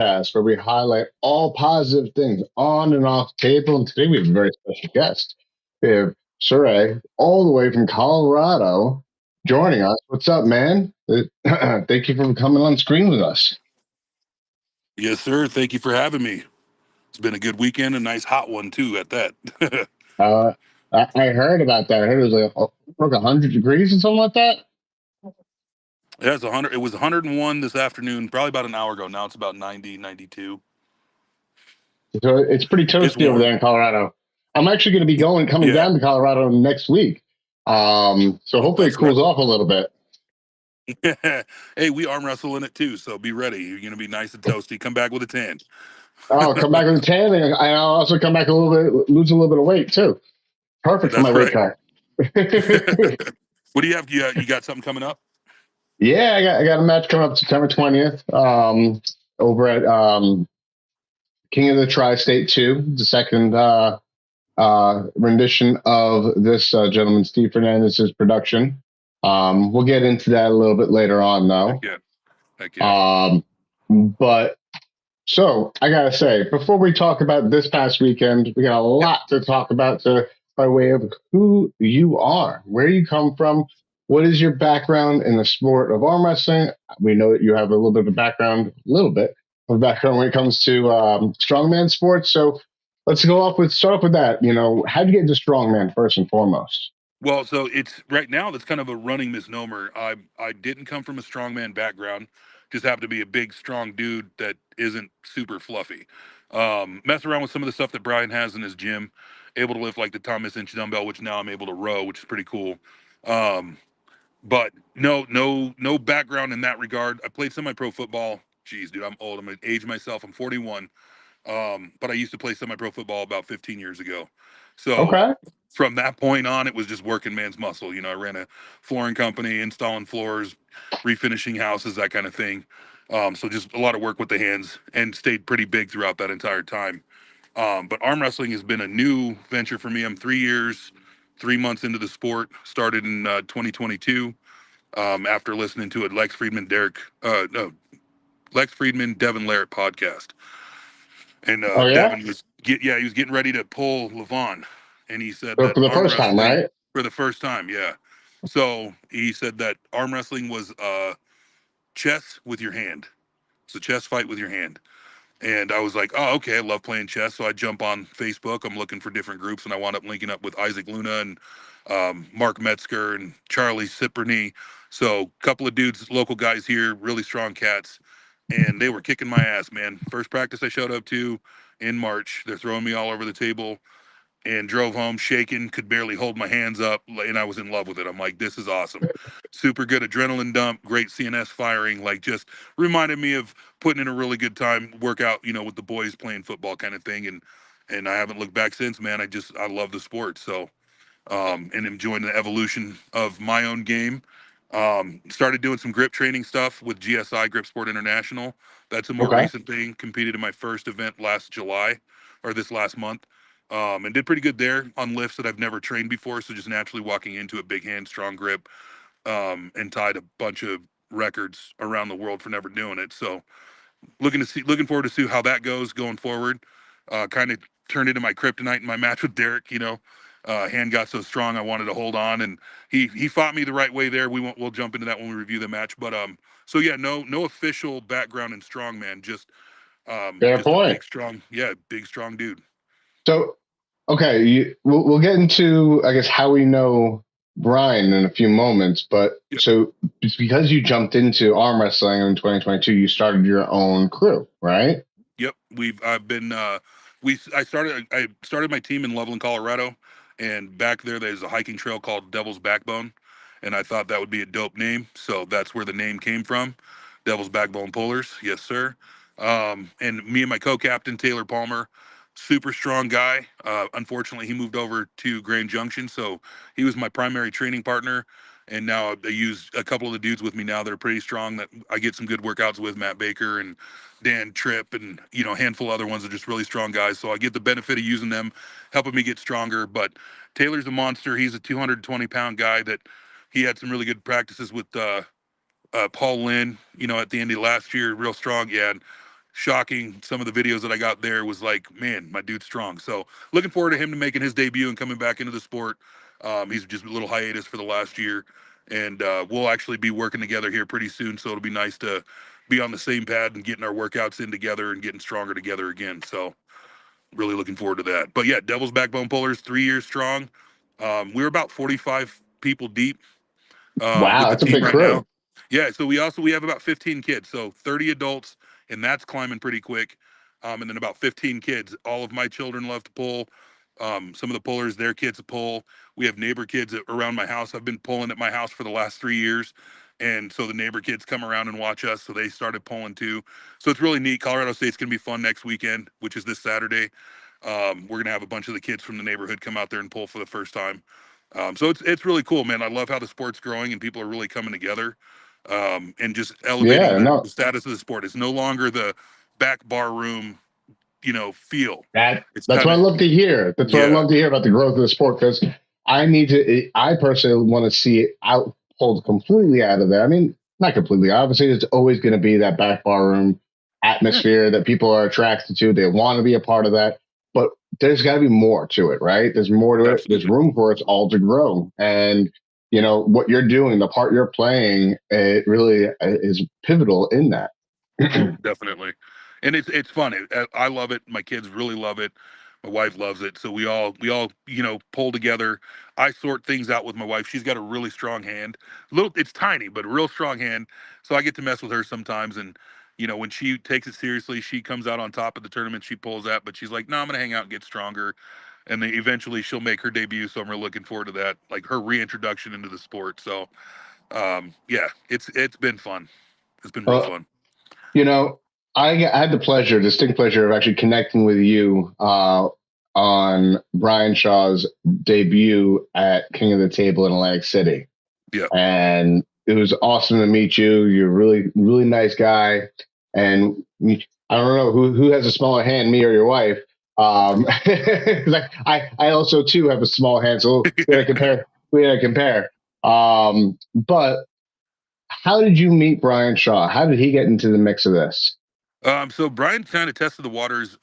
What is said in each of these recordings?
podcast where we highlight all positive things on and off the table. And today we have a very special guest. We have Cire, all the way from Colorado, joining us. What's up, man? Thank you for coming on screen with us. Yes, sir. Thank you for having me. It's been a good weekend, a nice hot one too at that. Uh, I heard about that. I heard it was like 100 degrees or something like that. Yeah, it's 100. It was 101 this afternoon, probably about an hour ago. Now it's about 90, 92. So it's pretty It's toasty over there warm. in Colorado. I'm actually going to be coming Yeah, down to Colorado next week. So hopefully it that's right. cools off a little bit. Hey, we arm wrestle in it too, so be ready. You're gonna be nice and toasty. Come back with a tan. Oh, come back with a tan, and I'll also come back a little bit, lose a little bit of weight too. Perfect for my That's weight right. cut. What do you have? You got something coming up? Yeah, I got a match coming up September 20th. Over at King of the Tri-State 2, the second rendition of this gentleman, Steve Fernandez's production. We'll get into that a little bit later on, Heck though. yeah. Heck yeah. Um, but So I gotta say, before we talk about this past weekend, we got a Yep. lot to talk about by way of who you are, where you come from, what is your background in the sport of arm wrestling. We know that you have a little bit of a background, when it comes to strongman sports. So let's start off with that. How would you get into strongman first and foremost? Well, so it's right now that's kind of a running misnomer. I didn't come from a strongman background. Just happened to be a big, strong dude that isn't super fluffy. Mess around with some of the stuff that Brian has in his gym, able to lift like the Thomas inch dumbbell, which now I'm able to row, which is pretty cool. Um, but no background in that regard. I played semi-pro football. Jeez, dude, I'm old. I'm gonna age myself. I'm 41. But I used to play semi-pro football about 15 years ago. So Okay. from that point on, it was just working man's muscle. I ran a flooring company, installing floors, refinishing houses, that kind of thing. So just a lot of work with the hands, and stayed pretty big throughout that entire time. But arm wrestling has been a new venture for me. I'm 3 years, 3 months into the sport. Started in 2022 after listening to a Lex Friedman, Devin Larrett podcast. And Oh yeah. he was getting ready to pull Levon, and he said So that for the arm first time, wrestling right? for the first time, yeah. So he said that arm wrestling was chess with your hand. It's a chess fight with your hand. And I was like, oh, okay, I love playing chess. So I jump on Facebook. I'm looking for different groups, and I wound up linking up with Isaac Luna and Mark Metzger and Charlie Cipriani. So a couple of dudes, local guys here, really strong cats, and they were kicking my ass, man. First practice I showed up to in March, they're throwing me all over the table, and drove home shaking, could barely hold my hands up, and I was in love with it. I'm like, this is awesome. Super good adrenaline dump, great CNS firing, like just reminded me of putting in a really good time workout, with the boys playing football kind of thing. And I haven't looked back since, man. I love the sport. So and enjoying the evolution of my own game. Started doing some grip training stuff with GSI Grip Sport International. That's a more Okay. recent thing. Competed in my first event last July, or this last month, and did pretty good there on lifts that I've never trained before. So just naturally walking into a big hand, strong grip, and tied a bunch of records around the world for never doing it. So looking forward to see how that goes going forward. Kind of turned into my kryptonite in my match with Derek. Hand got so strong I wanted to hold on, and he fought me the right way there. We'll jump into that when we review the match. But so yeah, no official background in strongman, Fair just a point. big strong dude. So okay, we'll get into, I guess, how we know Brian in a few moments. But Yep, so it's because you jumped into arm wrestling in 2022, you started your own crew, right? yep. I've been we I started my team in Loveland, Colorado, and back there's a hiking trail called Devil's Backbone, and I thought that would be a dope name, so that's where the name came from, Devil's Backbone Pullers. Yes, sir. And me and my co-captain Taylor Palmer, super strong guy. Unfortunately, he moved over to Grand Junction, so he was my primary training partner. And now I use a couple of the dudes with me now that are pretty strong that I get some good workouts with, Matt Baker and Dan Tripp, and a handful of other ones are just really strong guys. So I get the benefit of using them, helping me get stronger. But Taylor's a monster. He's a 220-pound guy that he had some really good practices with Paul Lynn, at the end of last year, real strong. Yeah, shocking. Some of the videos that I got there was like, man, my dude's strong. So looking forward to him to making his debut and coming back into the sport. He's just a little hiatus for the last year, and we'll actually be working together here pretty soon. So it'll be nice to be on the same pad and getting our workouts in together and getting stronger together again. So really looking forward to that. But yeah, Devil's Backbone Pullers, 3 years strong. We're about 45 people deep Wow, with the that's a team big right crew. now. Yeah, so we have about 15 kids, so 30 adults, and that's climbing pretty quick. And then about 15 kids. All of my children love to pull. Some of the pullers, their kids pull. We have neighbor kids around my house. I've been pulling at my house for the last 3 years, and so the neighbor kids come around and watch us. So they started pulling too. So it's really neat. Colorado State's gonna be fun next weekend, which is this Saturday. We're gonna have a bunch of the kids from the neighborhood come out there and pull for the first time. So it's really cool, man. I love how the sport's growing and people are really coming together, and just elevating Yeah, the no, status of the sport. It's no longer the back bar room, feel. It's that's kind what I of love to hear. That's what I yeah, love to hear about the growth of the sport because I need to. I personally want to see it out pulled completely out of there. I mean, not completely. Obviously, it's always going to be that back bar room yeah, atmosphere that people are attracted to. They want to be a part of that, but there's got to be more to it, right? There's more to it. There's absolutely. room for us all to grow, and what you're doing, the part you're playing, it really is pivotal in that. Definitely, and it's fun. I love it. My kids really love it. My wife loves it. So we all pull together. I sort things out with my wife. She's got a really strong hand. It's tiny, but a real strong hand. So I get to mess with her sometimes. And when she takes it seriously, she comes out on top of the tournament. She pulls that, but she's like, "No, I'm gonna hang out and get stronger." And then eventually she'll make her debut. So I'm really looking forward to that, like her reintroduction into the sport. So yeah, it's been fun. It's been real Well, fun. You know, I had the distinct pleasure of actually connecting with you on Brian Shaw's debut at King of the Table in Atlantic City. Yeah. And it was awesome to meet you. You're a really, really nice guy. And I don't know who has a smaller hand, me or your wife. 'Cause I also too have a small hand, so we had to compare. We had to compare. But how did you meet Brian Shaw? How did he get into the mix of this? So Brian kind of tested the waters.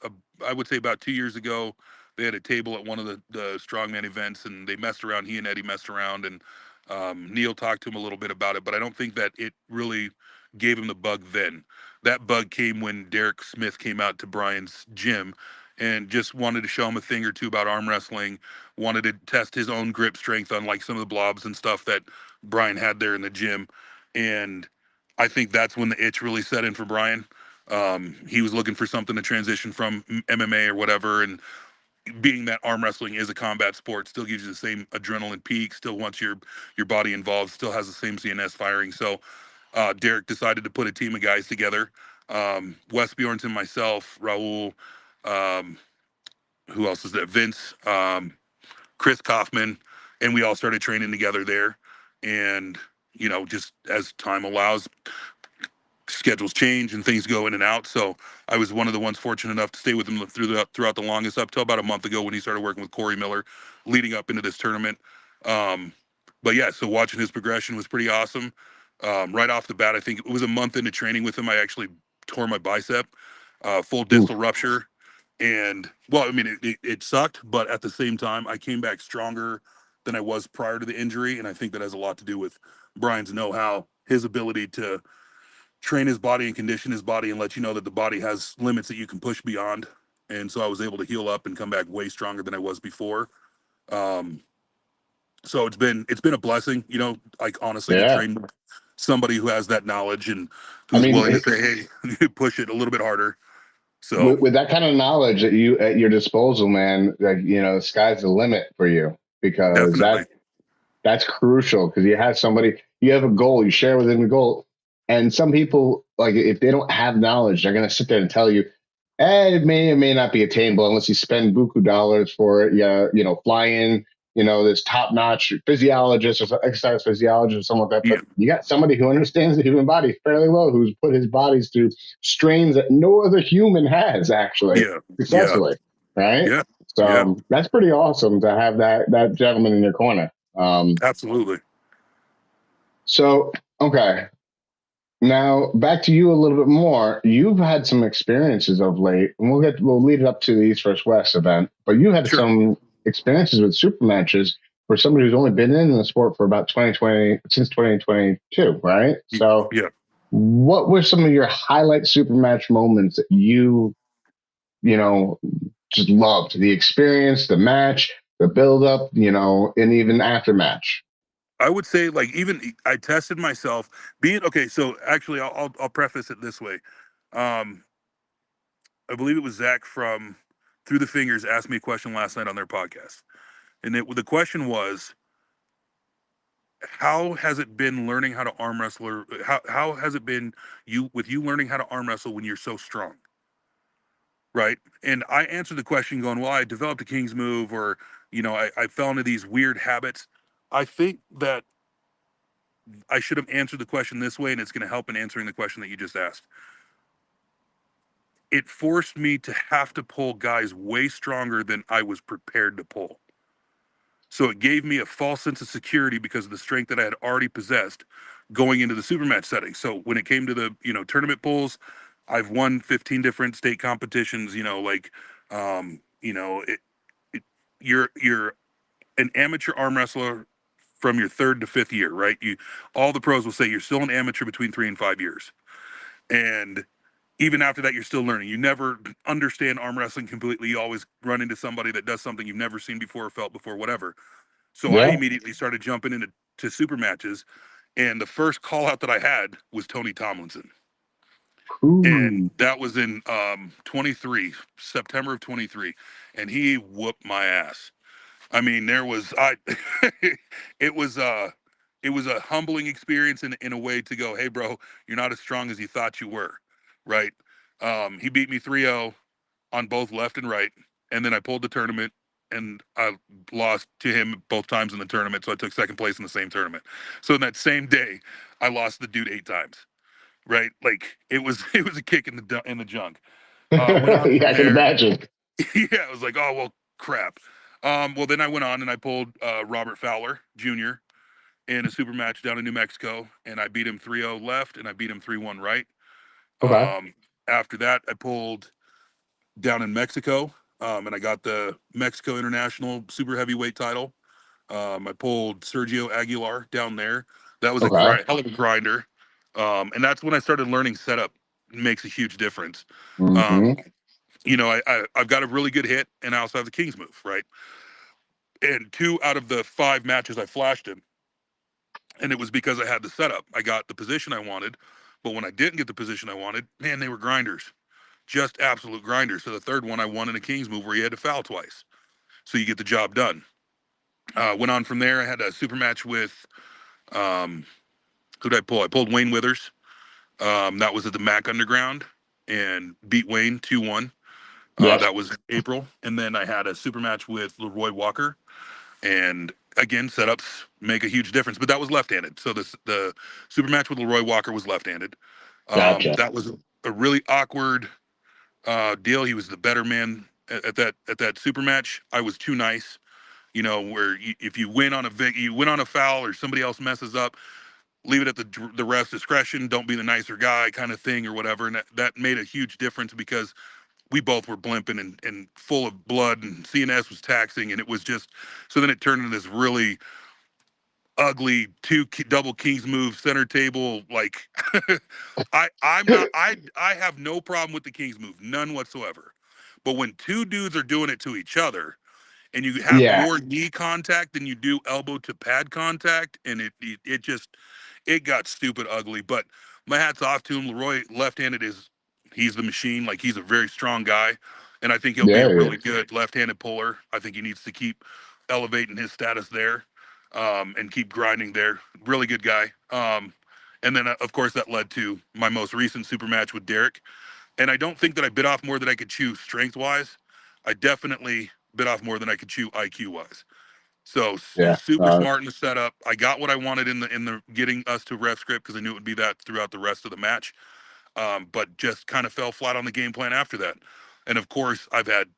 I would say about 2 years ago, they had a table at one of the strongman events, and they messed around. He and Eddie messed around, and Neil talked to him a little bit about it. But I don't think that it really gave him the bug then. That bug came when Derek Smith came out to Brian's gym and just wanted to show him a thing or two about arm wrestling. Wanted to test his own grip strength on like some of the blobs and stuff that Brian had there in the gym, and I think that's when the itch really set in for Brian. He was looking for something to transition from MMA or whatever, and being that arm wrestling is a combat sport, still gives you the same adrenaline peak, still wants your body involved, still has the same CNS firing. So Derek decided to put a team of guys together. Wes Bjornson, myself, Raul, um, who else is that? Vince, Chris Kaufman, and we all started training together there. And just as time allows, schedules change and things go in and out. So I was one of the ones fortunate enough to stay with him throughout the longest, up till about a month ago when he started working with Corey Miller, leading up into this tournament. Um, but yeah, so watching his progression was pretty awesome. Right off the bat, I think it was a month into training with him, I actually tore my bicep, full Oof. distal rupture. And well, I mean, it sucked, but at the same time, I came back stronger than I was prior to the injury. And I think that has a lot to do with Brian's know how, his ability to train his body and condition his body and let you know that the body has limits that you can push beyond. And so I was able to heal up and come back way stronger than I was before. Um, so it's been a blessing, like honestly, to Yeah. train with somebody who has that knowledge and I who's mean, willing to say, "Hey, push it a little bit harder." So with that kind of knowledge that you at your disposal, man, like the sky's the limit for you because definitely, that's crucial because you have a goal, you share with them a goal, and some people like if they don't have knowledge, they're gonna sit there and tell you, it may or may not be attainable unless you spend buku dollars for it. Yeah, fly in, this top notch physiologist or exercise physiologist or something like that. yeah, But you got somebody who understands the human body fairly well, who's put his bodies through strains that no other human has actually yeah, yeah, successfully, right? yeah, yeah, So that's pretty awesome to have that gentleman in your corner. absolutely. So okay, Now, back to you a little bit more. You've had some experiences of late, and we'll lead it up to the East vs. West event. But you had Sure. some experiences with super matches for somebody who's only been in the sport for about 2020 since 2022, right? So, Yeah. what were some of your highlight super match moments that you know, just loved the experience, the match, the build up, and even after match? I would say like even I tested myself being okay. So actually, I'll preface it this way. Um, I believe it was Zach from Through the Fingers asked me a question last night on their podcast, and the question was, how has it been learning how to arm wrestle? Or how has it been you learning how to arm wrestle when you're so strong, right? And I answered the question going, well, I developed a king's move, or I fell into these weird habits. I think that I should have answered the question this way, and it's going to help in answering the question that you just asked. It forced me to have to pull guys way stronger than I was prepared to pull. So it gave me a false sense of security because of the strength that I had already possessed going into the supermatch setting. So when it came to the tournament pulls, I've won 15 different state competitions. It, you're an amateur arm wrestler from your third to fifth year, right? All the pros will say you're still an amateur between 3 and 5 years, and even after that, you're still learning. You never understand arm wrestling completely. You always run into somebody that does something you've never seen before, or felt before, whatever. So I Yeah. immediately started jumping into super matches, and the first call out that I had was Tony Tomlinson, and Ooh. that was in 23 September of 23, and he whooped my ass. I mean, there was I. it was it was a humbling experience in a way to go, hey, bro, you're not as strong as you thought you were, right? He beat me 3-0 on both left and right, and then I pulled the tournament, and I lost to him both times in the tournament, so I took second place in the same tournament. So in that same day, I lost the dude 8 times, right? Like it was a kick in the junk. Went on Yeah, from I can there. imagine. Yeah, I was like, oh well, crap. Well, then I went on and I pulled Robert Fowler Jr. in a super match down in New Mexico, and I beat him 3-0 left, and I beat him 3-1 right. Okay. Um, After that, I pulled down in Mexico, and I got the Mexico International Super Heavyweight title. I pulled Sergio Aguilar down there. That was a Okay. hell of a grinder, and that's when I started learning setup makes a huge difference. Hmm. Um, I've got a really good hit, and I also have the King's move, right? And 2 out of the 5 matches I flashed him, and it was because I had the setup. I got the position I wanted, but when I didn't get the position I wanted, man, they were grinders, just absolute grinders. So the third one I won in a King's move where he had to foul twice, so you get the job done. Went on from there. I had a super match with um, who did I pull? I pulled Wayne Withers. That was at the Mac Underground and beat Wayne 2-1. Yep. That was April, and then I had a super match with Leroy Walker. And again, setups make a huge difference, but that was left-handed. So the super match with Leroy Walker was left-handed. Gotcha. That was a really awkward deal. He was the better man at that super match. I was too nice. Where if you win on you win on a foul or somebody else messes up, leave it at the ref's discretion. Don't be the nicer guy, kind of thing, or whatever. And that made a huge difference because we both were blimping and full of blood, and CNS was taxing, and it was just so then it turned into this really ugly double kings move center table. Like I'm not I have no problem with the kings move, none whatsoever. But when two dudes are doing it to each other, and you have Yeah. more knee contact than you do elbow to pad contact, and it just it got stupid ugly. But my hat's off to him. Leroy left-handed he's the machine. Like he's a very strong guy, and I think he'll be Yeah. a Yeah. really good left-handed puller. I think he needs to keep elevating his status there, and keep grinding there. Really good guy. And then of course that led to my most recent super match with Derek. And I don't think that I bit off more than I could chew strength wise. I definitely bit off more than I could chew IQ wise. So Yeah. super smart in the setup. I got what I wanted in the getting us to ref script because I knew it would be that throughout the rest of the match. But just kind of fell flat on the game plan after that. And of course, I've had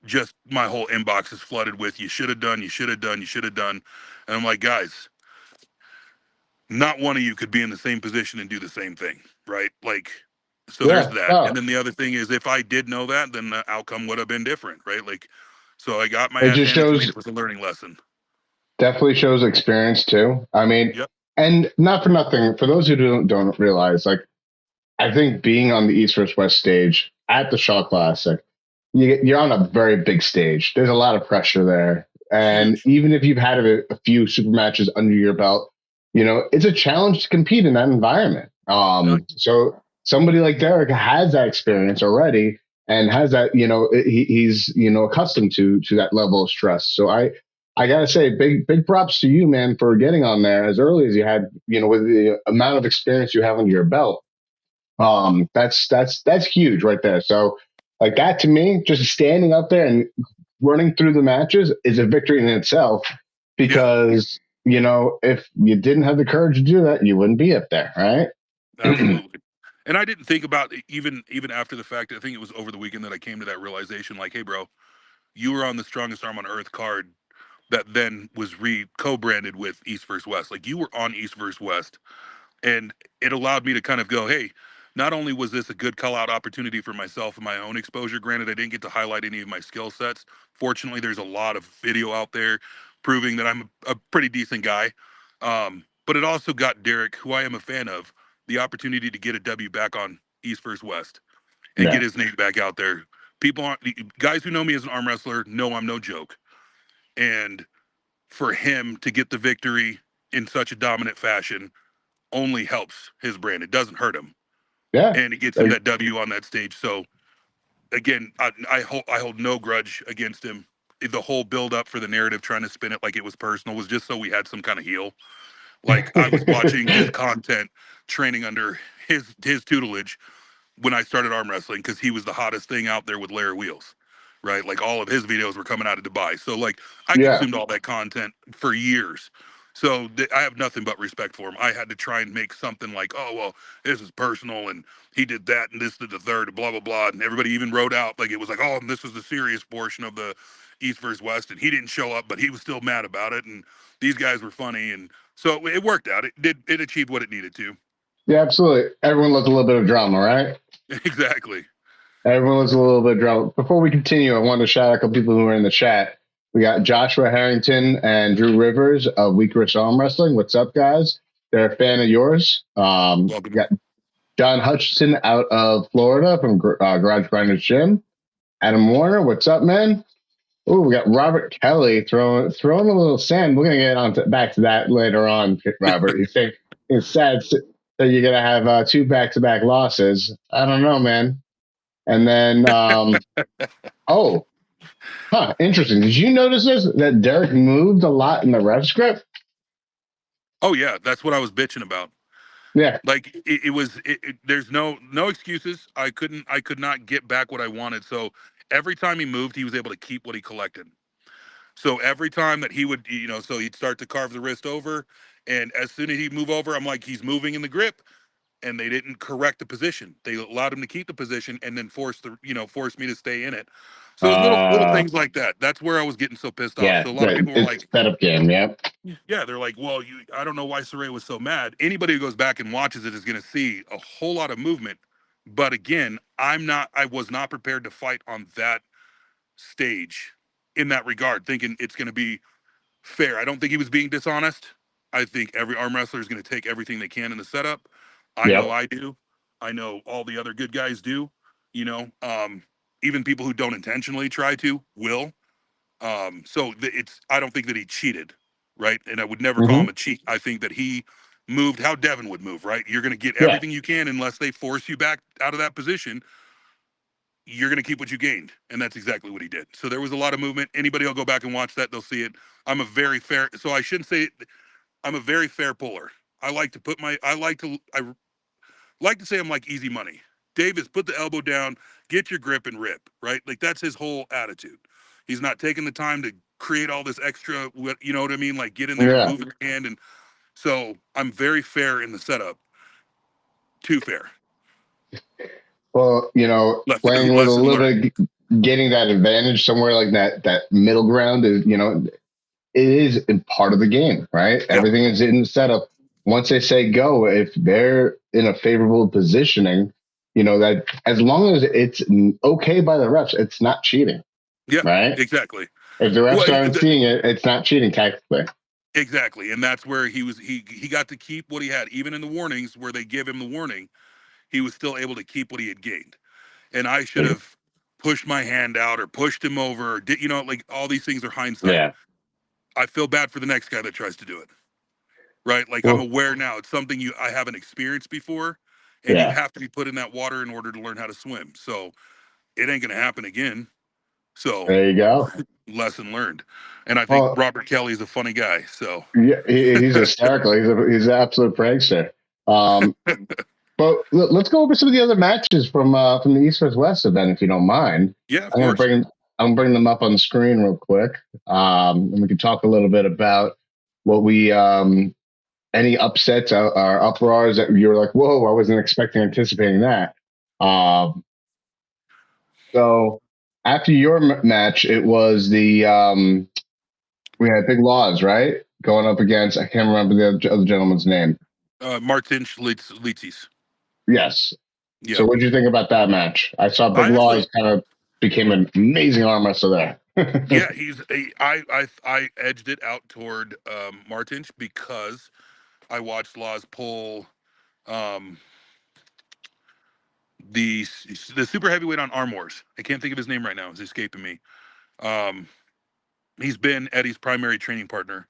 just my whole inbox is flooded with you should have done, you should have done, you should have done. And I'm like, guys, not one of you could be in the same position and do the same thing, right? Like, so there's Yeah. that. And No, then the other thing is, if I did know that, then the outcome would have been different, right? Like, so I got my it ass just handed to me. shows, It was a learning lesson. definitely shows experience too. I mean, Yep. and not for nothing, for those who don't realize, like, I think being on the East versus West stage at the Shaw Classic, you're on a very big stage. There's a lot of pressure there. And Huge. even if you've had a few super matches under your belt, it's a challenge to compete in that environment. Uh, So somebody like Derek has that experience already and has that, he's, accustomed to that level of stress. So I gotta say, big props to you, man, for getting on there as early as you had, with the amount of experience you have under your belt. That's huge right there. So like that to me, just standing up there and running through the matches is a victory in itself yeah, because, if you didn't have the courage to do that, you wouldn't be up there, right? absolutely. And I didn't think about it, even after the fact. I think it was over the weekend that I came to that realization. Like, hey, bro, you were on the strongest arm on earth card that then was co-branded with East versus West. Like, you were on East versus West, and it allowed me to kind of go, hey, not only was this a good call out opportunity for myself and my own exposure, granted I didn't get to highlight any of my skill sets. Fortunately, there's a lot of video out there proving that I'm a pretty decent guy. But it also got Derek, who I am a fan of, the opportunity to get a W back on East versus West and get Yeah. his name back out there. People aren't, guys who know me as an arm wrestler know I'm no joke. And for him to get the victory in such a dominant fashion only helps his brand. It doesn't hurt him, Yeah. and it gets him Like, that W on that stage. So again, I hold no grudge against him. The whole build up for the narrative, trying to spin it like it was personal, was just so we had some kind of heel. Like, I was watching his content, training under his tutelage when I started arm wrestling, because he was the hottest thing out there with Larry Wheels, right? Like, all of his videos were coming out of Dubai. So like, I yeah. consumed all that content for years. So I have nothing but respect for him. I had to try and make something like, oh well, this is personal, and he did that, and this did the third, blah blah blah, and everybody even wrote out like it was like, oh, and this was the serious portion of the East versus West, and he didn't show up, but he was still mad about it, and these guys were funny, and so it worked out. It achieved what it needed to. Yeah, absolutely. Everyone loves a little bit of drama, right? Exactly. Everyone loves a little bit of drama. Before we continue, I want to shout out a couple people who are in the chat. We got Joshua Harrington and Drew Rivers of Weakrish Arm Wrestling. What's up, guys? They're a fan of yours. We Welcome. got John Hutchinson out of Florida from Garage Grinders Gym. Adam Warner, what's up, man? Oh, we got Robert Kelly throwing a little sand. We're gonna get back to that later on, Robert. You think it's sad that you're gonna have two back-to-back losses? I don't know, man. And then, oh, interesting. Did you notice this? That Derek moved a lot in the ref script? Oh yeah, that's what I was bitching about. Yeah. Like, there's no excuses. I could not get back what I wanted. So every time he moved, he was able to keep what he collected. So every time that he would, so he'd start to carve the wrist over, and as soon as he'd move over, I'm like, he's moving in the grip, and they didn't correct the position. They allowed him to keep the position and then force me to stay in it. So it was little Uh, things like that. That's where I was getting so pissed off. yeah. So a lot of people were It's like, setup game. Yep. yeah, they're like, well, I don't know why Cire was so mad. Anybody who goes back and watches it is going to see a whole lot of movement. But again, I was not prepared to fight on that stage in that regard, thinking it's going to be fair. I don't think he was being dishonest. I think every arm wrestler is going to take everything they can in the setup. I know Yep. I do. I know all the other good guys do. You know, even people who don't intentionally try to will. So it's I don't think that he cheated, right? And I would never call Mm-hmm. him a cheat. I think that he moved how Devin would move, right? You're going to get Yeah. everything you can unless they force you back out of that position. You're going to keep what you gained, and that's exactly what he did. So there was a lot of movement. Anybody will go back and watch that; they'll see it. I'm a very fair. So I shouldn't say I'm a very fair puller. I like to say I'm like easy money. Davis, put the elbow down, get your grip and rip, right? Like, that's his whole attitude. He's not taking the time to create all this extra, you know what I mean? Like, get in there and Yeah. move your hand. And so I'm very fair in the setup. Too fair. Well, playing with a Lesson little learned. bit, getting that advantage somewhere like that middle ground is, it is part of the game, right? Yeah. Everything is in the setup. once they say go, if they're in a favorable positioning, that as long as it's okay by the refs, it's not cheating, Yeah, right? exactly. If the Well, refs aren't seeing it, it's not cheating technically. exactly, and that's where he got to keep what he had, even in the warnings where they give him the warning. He was still able to keep what he had gained, and I should have pushed my hand out or pushed him over. Or did like all these things are hindsight. Yeah. I feel bad for the next guy that tries to do it. Right? Like I'm Well, aware now it's something I haven't experienced before, and you yeah. have to be put in that water in order to learn how to swim. So it ain't gonna happen again. So There you go. lesson learned. And I think Well, Robert Kelly is a funny guy. So yeah, he's hysterical. He's an absolute prankster. Um, but let's go over some of the other matches from the East vs West event, if you don't mind. yeah, of I'm gonna course. bring I'm gonna bring them up on the screen real quick, and we can talk a little bit about what we any upsets or uproars that you were like, whoa, I wasn't anticipating that. Um, so after your match, it was the we had Big Laws, right? Going up against, I can't remember the other gentleman's name. Martin Litzis. Yes. So Yep. what did you think about that match? I saw Big I Laws actually kind of became an amazing arm wrestler there. yeah, I edged it out toward Martinch because I watched Laws pull um the the super heavyweight on Arm Wars. I can't think of his name right now. It's escaping me. Um, he's been Eddie's primary training partner.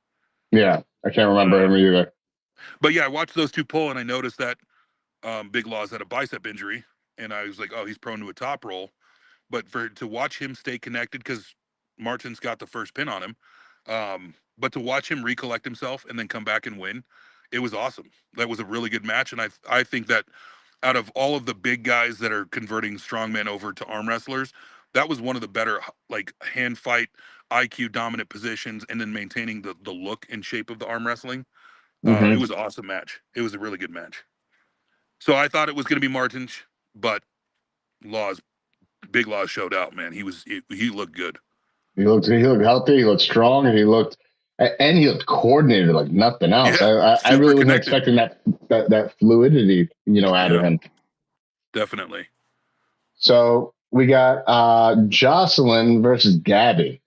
Yeah, I can't remember him either. But yeah, I watched those two pull, and I noticed that Big Law's had a bicep injury, and I was like, oh, he's prone to a top roll. But to watch him stay connected, because Martin's got the first pin on him, but to watch him recollect himself and then come back and win, it was awesome. That was a really good match, and I think that out of all of the big guys that are converting strongman over to arm wrestlers, that was one of the better like hand fight IQ dominant positions, and then maintaining the look and shape of the arm wrestling. It Mm-hmm. was an awesome match. It was a really good match. So I thought it was going to be Martin's, but Laws, Big Laws showed out. Man, he looked good. He looked healthy. He looked strong, and he looked coordinated like nothing else. Yeah, I super really wasn't connected. expecting that fluidity, out of Yeah, him. definitely. So we got Jocelyn versus Gabby.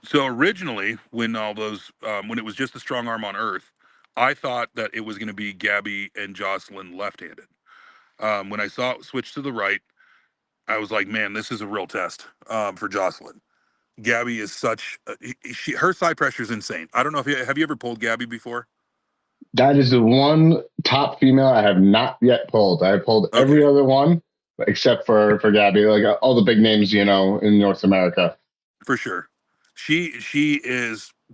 So originally, when all those when it was just the strong arm on Earth, I thought that it was going to be Gabby and Jocelyn left-handed. When I saw it switch to the right, I was like, man, this is a real test for Jocelyn. Gabby is such her side pressure is insane. I don't know if have you ever pulled Gabby before? That is the one top female I have not yet pulled. I have pulled Okay, every other one except for Gabby, like all the big names, in North America. for sure.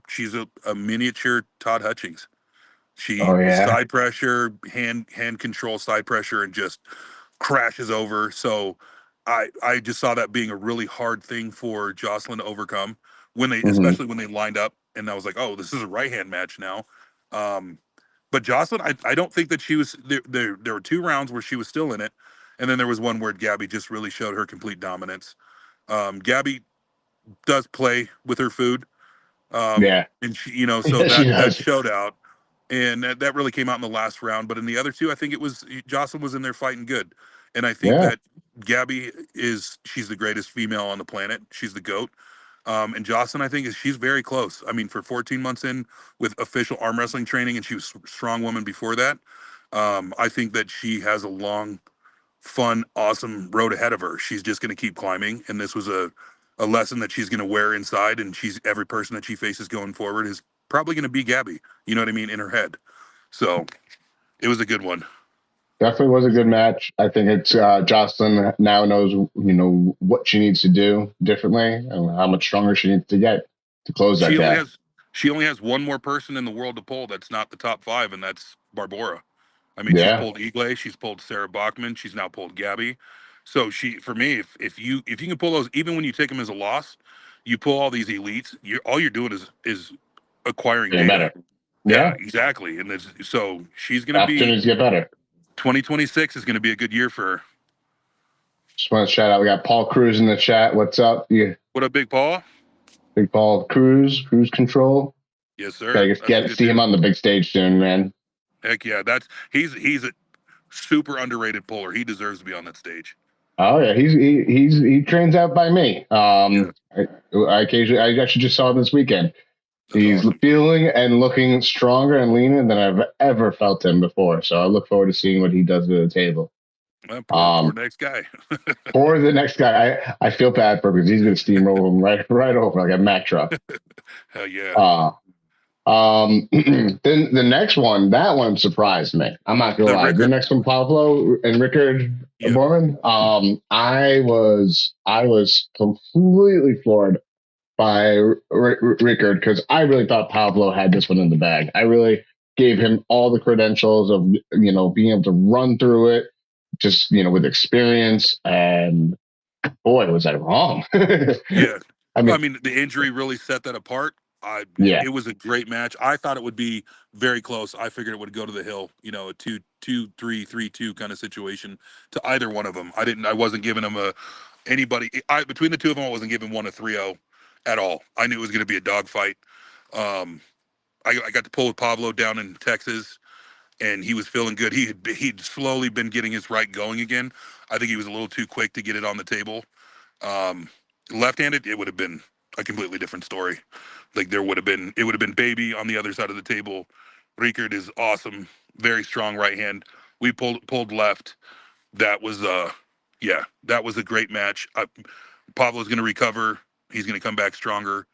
She's a miniature Todd Hutchings. She Oh yeah. side pressure, hand control, side pressure, and just crashes over. So I just saw that being a really hard thing for Jocelyn to overcome Mm-hmm. especially when they lined up, and I was like, oh, this is a right hand match now. Um, but Jocelyn, I don't think that she was there were two rounds where she was still in it, and then there was one where Gabby just really showed her complete dominance. Gabby does play with her food, Yeah. and so Yeah, she that does. showed out, and that really came out in the last round. But in the other two, I think it was Jocelyn was in there fighting good, and I think Yeah. that Gabby she's the greatest female on the planet. She's the goat. And Jocelyn, I think, she's very close. I mean, for 14 months in with official arm wrestling training, and she was a strong woman before that. I think that she has a long, fun, awesome road ahead of her. She's just going to keep climbing, and this was a lesson that she's going to wear inside. And every person that she faces going forward is probably going to be Gabby. You know what I mean, in her head. So it was a good one. Definitely was a good match. I think it's Jocelyn now knows, what she needs to do differently and how much stronger she needs to get to close that She only gap. has she only has one more person in the world to pull that's not the top five, and that's Barbara. I mean, she's Yeah. pulled Eagle, she's pulled Sarah Bachman, she's now pulled Gabby. So for me, if you can pull those, even when you take them as a loss, you pull all these elites. All you're doing is acquiring Getting data. better. Yeah, Yeah. exactly. And so she's gonna be Opportunities get better. 2026 is gonna be a good year for her. Just want to shout out. We got Paul Cruz in the chat. What's up? Yeah. What up, Big Paul? Big Paul Cruz, Cruise Control. Yes, Gotta sir. That's a get good see him dude. on the big stage soon, man. Heck yeah, he's a super underrated puller. He deserves to be on that stage. Oh yeah, he trains out by me. Yeah, I occasionally I actually just saw him this weekend. that's He's awesome. feeling and looking stronger and leaner than I've ever felt him before. So I look forward to seeing what he does at the table. Poor next guy. For the next guy, I feel bad for him because he's going to steamroll him right over like a Mack truck. Hell yeah. Uh, then the next one, that one surprised me. I'm not gonna The lie. The Rickard. next one, Pablo and Rickard Yep. Borman. I was completely floored by Rickard because I really thought Pablo had this one in the bag. I really gave him all the credentials of being able to run through it, just with experience. And boy, was I wrong. Yeah. I I mean, mean, the injury really set that apart. yeah, It was a great match. I thought it would be very close. I figured it would go to the hill, a 2-2-3-3-2 kind of situation to either one of them. I wasn't giving them anybody. Between the two of them, I wasn't giving one a 3-0 at all. I knew it was going to be a dogfight. Um, I got to pull with Pablo down in Texas, and he was feeling good. He'd slowly been getting his right going again. I think he was a little too quick to get it on the table. Um, Left-handed, it would have been a completely different story. Like it would have been baby on the other side of the table. Rickard is awesome, very strong right hand. We pulled left. That was yeah, that was a great match. Pablo's going to recover. He's going to come back stronger.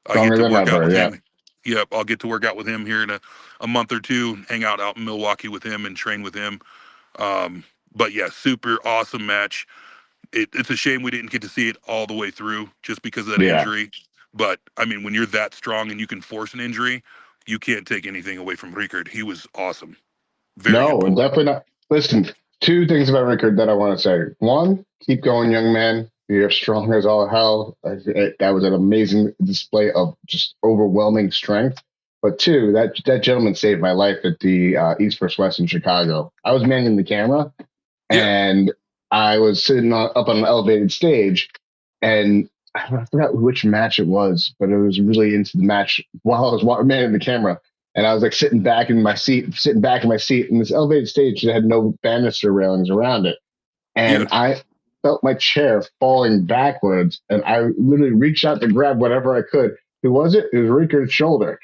I get stronger to than work out ever. with Yeah, him. Yep, I'll get to work out with him here in a month or two. Hang out in Milwaukee with him and train with him. Um, but yeah, super awesome match. It's a shame we didn't get to see it all the way through just because of that yeah. injury. But I mean, when you're that strong and you can force an injury, you can't take anything away from Rickard. He was awesome. Very good No, puller. definitely not. Listen, two things about Rickard that I want to say. One, keep going, young man. You're strong as all hell. That was an amazing display of just overwhelming strength. But two, that gentleman saved my life at the East First West in Chicago. I was manning the camera, Yeah. and I was sitting up on an elevated stage, and I forgot which match it was, but it was really into the match while I was manning the camera. And I was like sitting back in my seat, and this elevated stage that had no banister railings around it. Yeah. And I felt my chair falling backwards, and I literally reached out to grab whatever I could. Who was it? It was Rickard's shoulder.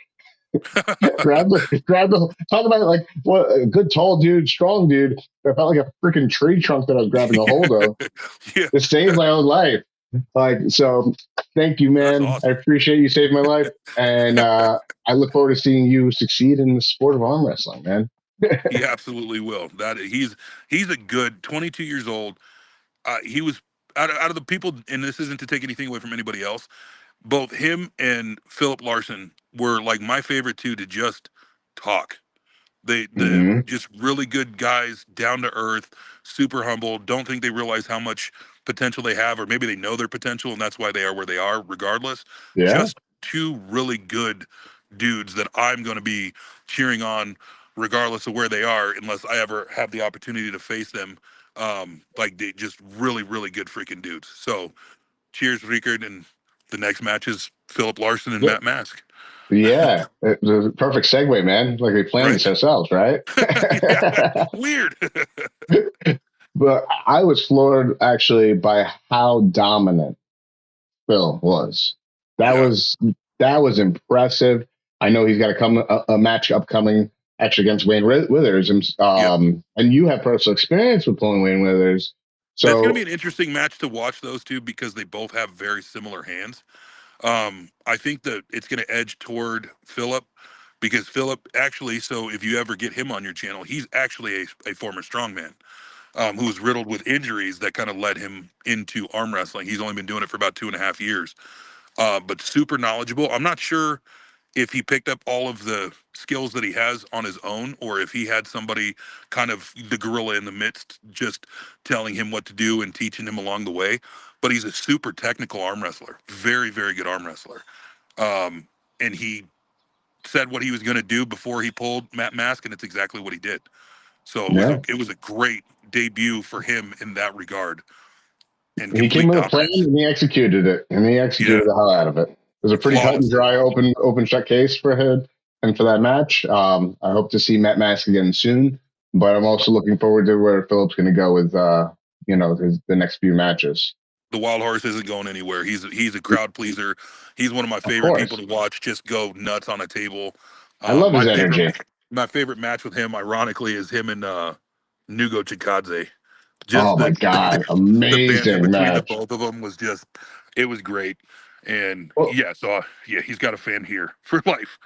Talk about like what a good tall dude, strong dude. I felt like a freaking tree trunk that I was grabbing a hold of. Yeah. It saved my own life. Like, so thank you, That's man. I awesome. appreciate you saved my life. And I look forward to seeing you succeed in the sport of arm wrestling, man. He absolutely will. He's a good 22 years old. He was out of the people, and this isn't to take anything away from anybody else. Both him and Philip Larson were like my favorite two to just talk. The Hmm. just really good guys, down to earth, super humble. Don't think they realize how much potential they have, or maybe they know their potential, and that's why they are where they are. Regardless, Yeah. just two really good dudes that I'm going to be cheering on, regardless of where they are, unless I ever have the opportunity to face them. Like they just really, really good freaking dudes. So, cheers, Rickard, and the next match is Philip Larson and Yeah. Matt Mask. Yeah. It was a perfect segue, man. Like we planned Right? this ourselves, right? Yeah. Weird. But I was floored actually by how dominant Phil was. That Yeah. was that was impressive. I know he's got a match upcoming actually against Wayne Withers, Yep. and you have personal experience with pulling Wayne Withers. That's going to be So, an interesting match to watch those two because they both have very similar hands. I think that it's going to edge toward Philip because Philip actually, so if you ever get him on your channel, he's actually a former strongman who was riddled with injuries that kind of led him into arm wrestling. He's only been doing it for about 2.5 years, but super knowledgeable. I'm not sure if he picked up all of the skills that he has on his own or if he had somebody kind of the gorilla in the midst just telling him what to do and teaching him along the way. But he's a super technical arm wrestler, very, very good arm wrestler. And he said what he was going to do before he pulled Matt Mask, and it's exactly what he did. So yeah, it was a great debut for him in that regard and he came complete with a plan dominance. and he executed it, and he Yeah, executed the hell out of it. It was a pretty cut and flawlessly. dry open shut case for him. and for that match. I hope to see Matt Mask again soon, but I'm also looking forward to where Philip's going to go with, the next few matches. The Wild Horse isn't going anywhere. He's a crowd pleaser. He's one of my Of favorite people course. to watch. Just go nuts on a table. I love My his favorite energy. my favorite match with him, ironically, is him and Nugo Chikadze. Just Oh my God. the banter Amazing between the match. both of them was just, it was great. And Well, yeah, so yeah, he's got a fan here for life.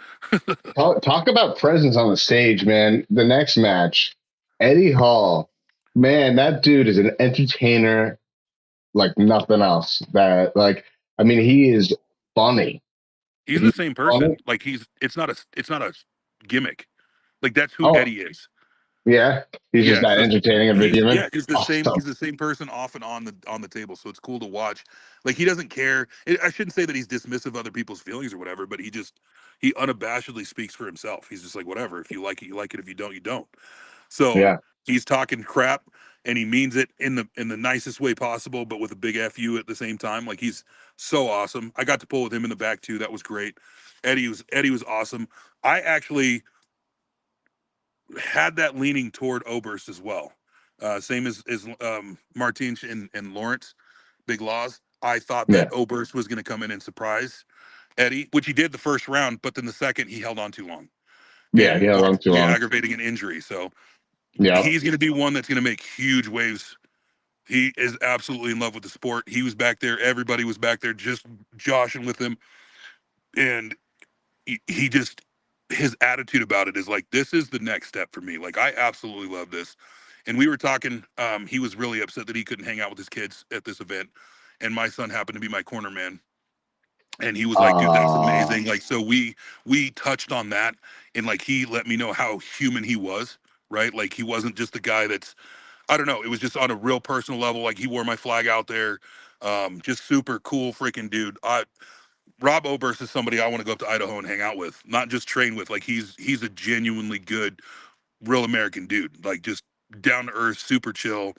talk about presence on the stage, man. The next match, Eddie Hall. Man, that dude is an entertainer like nothing else. I mean, he is funny. He's the He's same funny. person. Like it's not a gimmick. Like that's who Oh, Eddie is. yeah. He's just Yeah, that so entertaining of a human. he's Awesome. the same person off and on the table. So it's cool to watch. Like he doesn't care. I shouldn't say that he's dismissive of other people's feelings or whatever, but he unabashedly speaks for himself. He's just like whatever. If you like it, you like it. If you don't, you don't. So Yeah. he's talking crap and he means it in the nicest way possible, but with a big fu at the same time. Like he's so awesome. I got to pull with him in the back too. That was great. Eddie was awesome. I actually had that leaning toward Oburst as well. Same as Martin and Lawrence, Big Laws. I thought that Yeah. Oburst was going to come in and surprise Eddie, which he did the first round, but then the second he held on too long Yeah. He and held wound on up too long. aggravating an injury. So Yeah. he's going to be one that's going to make huge waves. He is absolutely in love with the sport. He was back there. Everybody was back there just joshing with him. And he just, his attitude about it is like, this is the next step for me. Like, I absolutely love this. And we were talking, he was really upset that he couldn't hang out with his kids at this event. And my son happened to be my corner man. And he was like, dude, that's Uh, amazing. Like, so we touched on that and like he let me know how human he was, right? Like he wasn't just the guy that's, I don't know, it was just on a real personal level. Like he wore my flag out there. Just super cool freaking dude. Rob Oburst is somebody I want to go up to Idaho and hang out with, not just train with. Like he's a genuinely good, real American dude. Like just down to earth, super chill.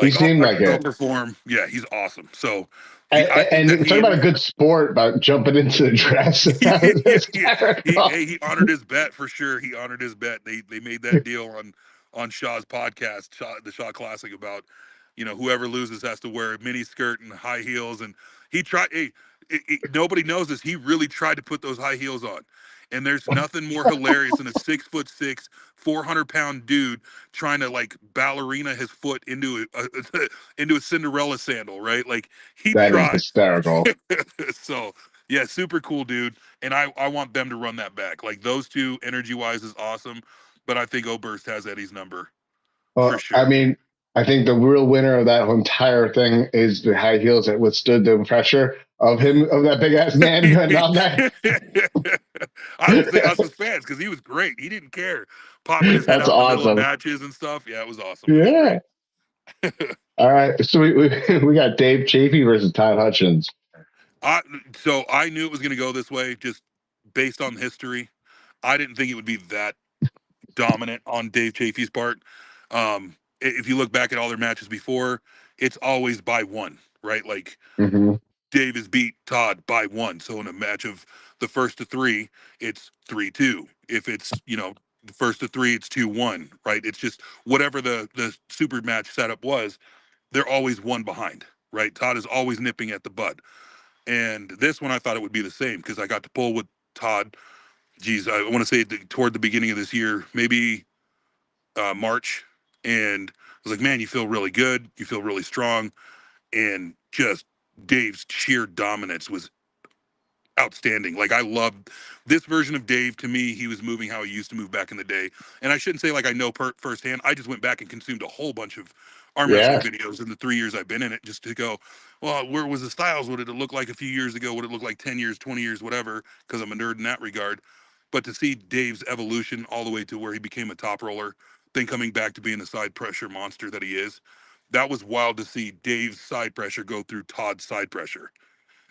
he Like, oh, seemed I like can go it. perform. Yeah, he's awesome. So I think that And talk he about a good sport about jumping into the dress. yeah, That was yeah, yeah. hysterical. He honored his bet for sure. He honored his bet. They made that deal on Shaw's podcast, the Shaw Classic, about whoever loses has to wear a mini skirt and high heels. And he tried. Hey, nobody knows this. He really tried to put those high heels on. And there's nothing more hilarious than a 6'6", 400-pound dude trying to like ballerina his foot into into a Cinderella sandal, right? Like he That is tried. hysterical. So yeah, super cool dude. And I want them to run that back. Like those two energy wise is awesome. But I think Oburst has Eddie's number for Well, I sure. mean, I think the real winner of that whole entire thing is the high heels that withstood the pressure of that big ass man going on that. I would say us as fans because he was great. He didn't care, popping his head That's out in the middle of awesome. matches and stuff. Yeah, it was awesome. It was Yeah. great. All right. So we got Dave Chafee versus Todd Hutchins. I so I knew it was going to go this way just based on history. I didn't think it would be that dominant on Dave Chafee's part. If you look back at all their matches before, it's always by one, right? Like Mm-hmm. Dave has beat Todd by one. So in a match of the first to three, it's 3-2. If it's, the first to three, it's 2-1, right? It's just whatever the super match setup was, they're always one behind, right? Todd is always nipping at the bud. And this one, I thought it would be the same because I got to pull with Todd. Geez, I want to say toward the beginning of this year, maybe March, and I was like, man, you feel really good, you feel really strong, and just Dave's sheer dominance was outstanding. Like I loved this version of Dave. To me, he was moving how he used to move back in the day. And I shouldn't say like I know firsthand. I just went back and consumed a whole bunch of arm wrestling Yeah. videos in the 3 years I've been in it, just to go, well, where was the styles? What did it look like a few years ago? What did it look like 10 years, 20 years, whatever? Because I'm a nerd in that regard. But to see Dave's evolution all the way to where he became a top roller, then coming back to being the side pressure monster that he is, that was wild to see Dave's side pressure go through Todd's side pressure.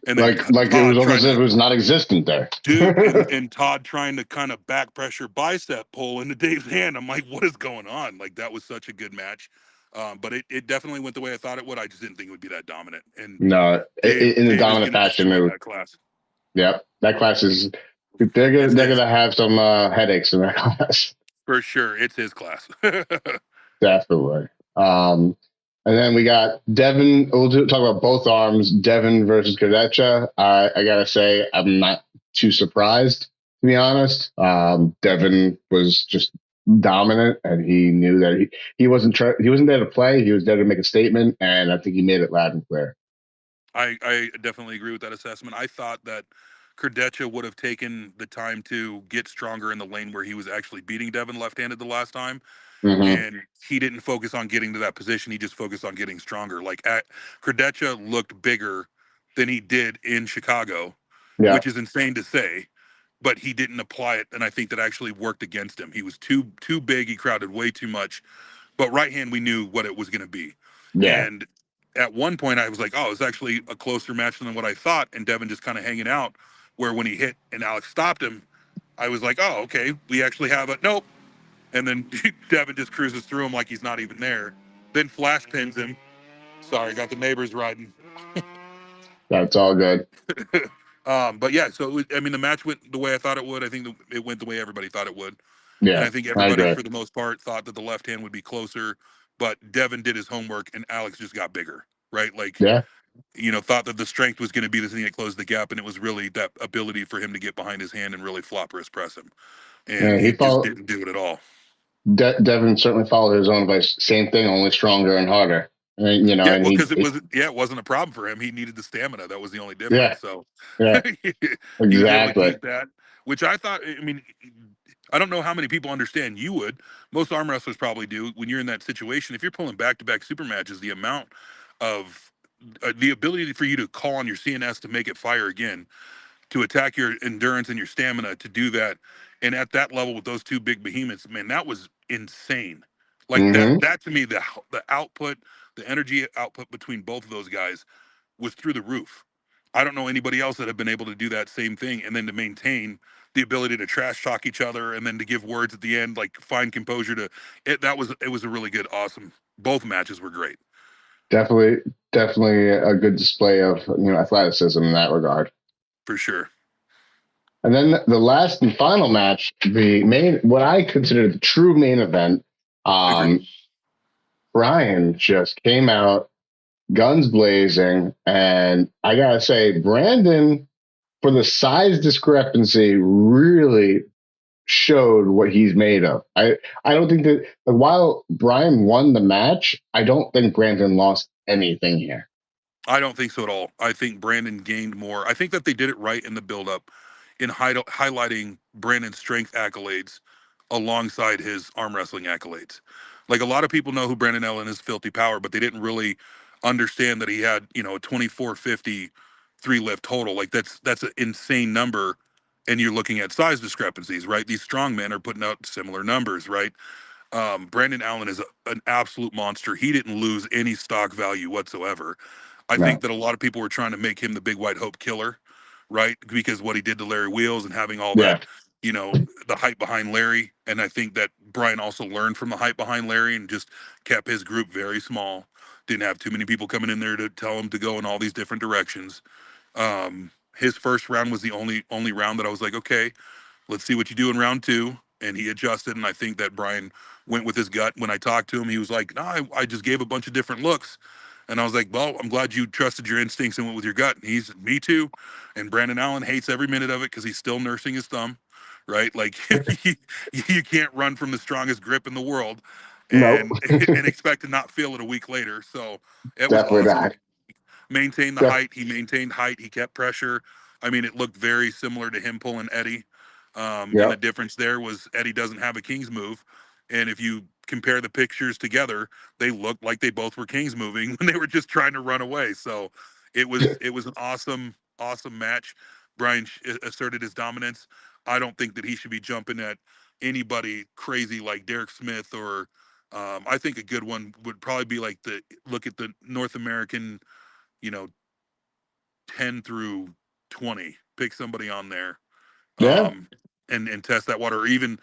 And then Like it was Todd almost trying as if to it was non-existent there. dude, and Todd trying to kind of back pressure bicep pull into Dave's hand. I'm like, what is going on? Like that was such a good match. But it definitely went the way I thought it would. I just didn't think it would be that dominant. And No, Dave in the Dave is dominant going to fashion, destroy that class. yep, that class is. They're His gonna have some headaches in their class. for sure. It's his class. Definitely. Um, and then we got Devin. Talk about both arms. Devin versus Kadecha. I gotta say, I'm not too surprised, to be honest. Devin was just dominant, and he knew that he wasn't there to play. He was there to make a statement, and I think he made it loud and clear. I definitely agree with that assessment. I thought that Kurdecha would have taken the time to get stronger in the lane where he was actually beating Devin left-handed the last time, Hmm. and he didn't focus on getting to that position. He just focused on getting stronger. Like Kurdecha looked bigger than he did in Chicago, Yeah, which is insane to say, but he didn't apply it, and I think that actually worked against him. He was too big. He crowded way too much. But right hand, we knew what it was going to be, yeah. and at one point I was like, oh, it's actually a closer match than what I thought. And Devin just kind of hanging out. Where when he hit and Alex stopped him, I was like, oh, okay, we actually have a nope. And then Devin just cruises through him like he's not even there. Then flash pins him. Sorry, got the neighbors riding. That's all good. But yeah, so I mean, the match went the way I thought it would. I think it went the way everybody thought it would, and Yeah, I think I everybody, agree. for the most part, thought that the left hand would be closer. But Devin did his homework, and Alex just got bigger, right? Like, Yeah, thought that the strength was going to be the thing that closed the gap, and it was really that ability for him to get behind his hand and really flop wrist press him, and yeah. he just didn't do it at all. Devin certainly followed his own advice. Same thing, only stronger and harder. And, Yeah, and well, because it wasn't a problem for him. He needed the stamina. That was the only difference. yeah, So yeah, he was able to exactly. keep that, which I thought. I mean, I don't know how many people understand. You would. Most arm wrestlers probably do. When you're in that situation, if you're pulling back-to-back super matches, the amount of the ability for you to call on your CNS to make it fire again, to attack your endurance and your stamina, to do that, and at that level with those two big behemoths, man, that was insane. Like that. Hmm. That to me, the output, the energy output between both of those guys was through the roof. I don't know anybody else that have been able to do that same thing and then to maintain the ability to trash talk each other and then to give words at the end, like find composure to it. It was a really good, awesome. Both matches were great Definitely a good display of athleticism in that regard. for sure. And then the last and final match, the main, what I consider the true main event, Agreed. um, Brian just came out guns blazing, and I gotta say, Brandon, for the size discrepancy, really showed what he's made of. I don't think that, like, while Brian won the match, I don't think Brandon lost anything here. I don't think so at all. I think Brandon gained more. I think that they did it right in the build-up, in highlighting Brandon's strength accolades alongside his arm wrestling accolades. Like a lot of people know who Brandon Allen is, Filthy Power, but they didn't really understand that he had a 2450 lift total. Like that's an insane number. And you're looking at size discrepancies, right? These strong men are putting out similar numbers, right? Brandon Allen is an absolute monster. He didn't lose any stock value whatsoever. I think No. that a lot of people were trying to make him the big white hope killer, right? Because what he did to Larry Wheels and having all that, Yeah. the hype behind Larry. And I think that Brian also learned from the hype behind Larry and just kept his group very small. Didn't have too many people coming in there to tell him to go in all these different directions. His first round was the only round that I was like, okay, let's see what you do in round two. And he adjusted, and I think that Brian went with his gut. When I talked to him, he was like, "No, I just gave a bunch of different looks." And I was like, "Well, I'm glad you trusted your instincts and went with your gut." And he's me too. And Brandon Allen hates every minute of it because he's still nursing his thumb, right? Like you can't run from the strongest grip in the world, Nope. and expect to not feel it a week later. So it was Definitely awesome. not. Maintained the Def- height. He maintained height. He kept pressure. I mean, it looked very similar to him pulling Eddie. And the yep. difference there was Eddie doesn't have a King's move. And if you compare the pictures together, they looked like they both were Kings moving when they were just trying to run away. So it was an awesome match. Brian asserted his dominance. I don't think that he should be jumping at anybody crazy like Derek Smith or I think a good one would probably be like the look at the North American, you know, 10 through 20. Pick somebody on there, Yeah. um, and test that water. Or even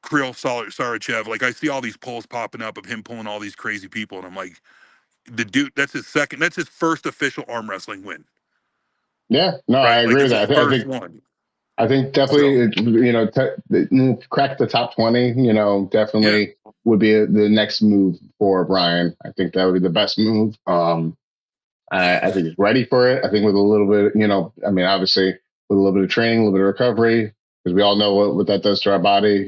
Kirill Sarachev. Like I see all these polls popping up of him pulling all these crazy people, and I'm like, the dude. That's his first official arm wrestling win, Yeah. No, I right? Like agree it's with his that. first one. I think So definitely, crack the top 20, yeah, definitely would be the next move for Brian. I think that would be the best move. I think he's ready for it. I think with a little bit, obviously with a little bit of training, a little bit of recovery, because we all know what that does to our body,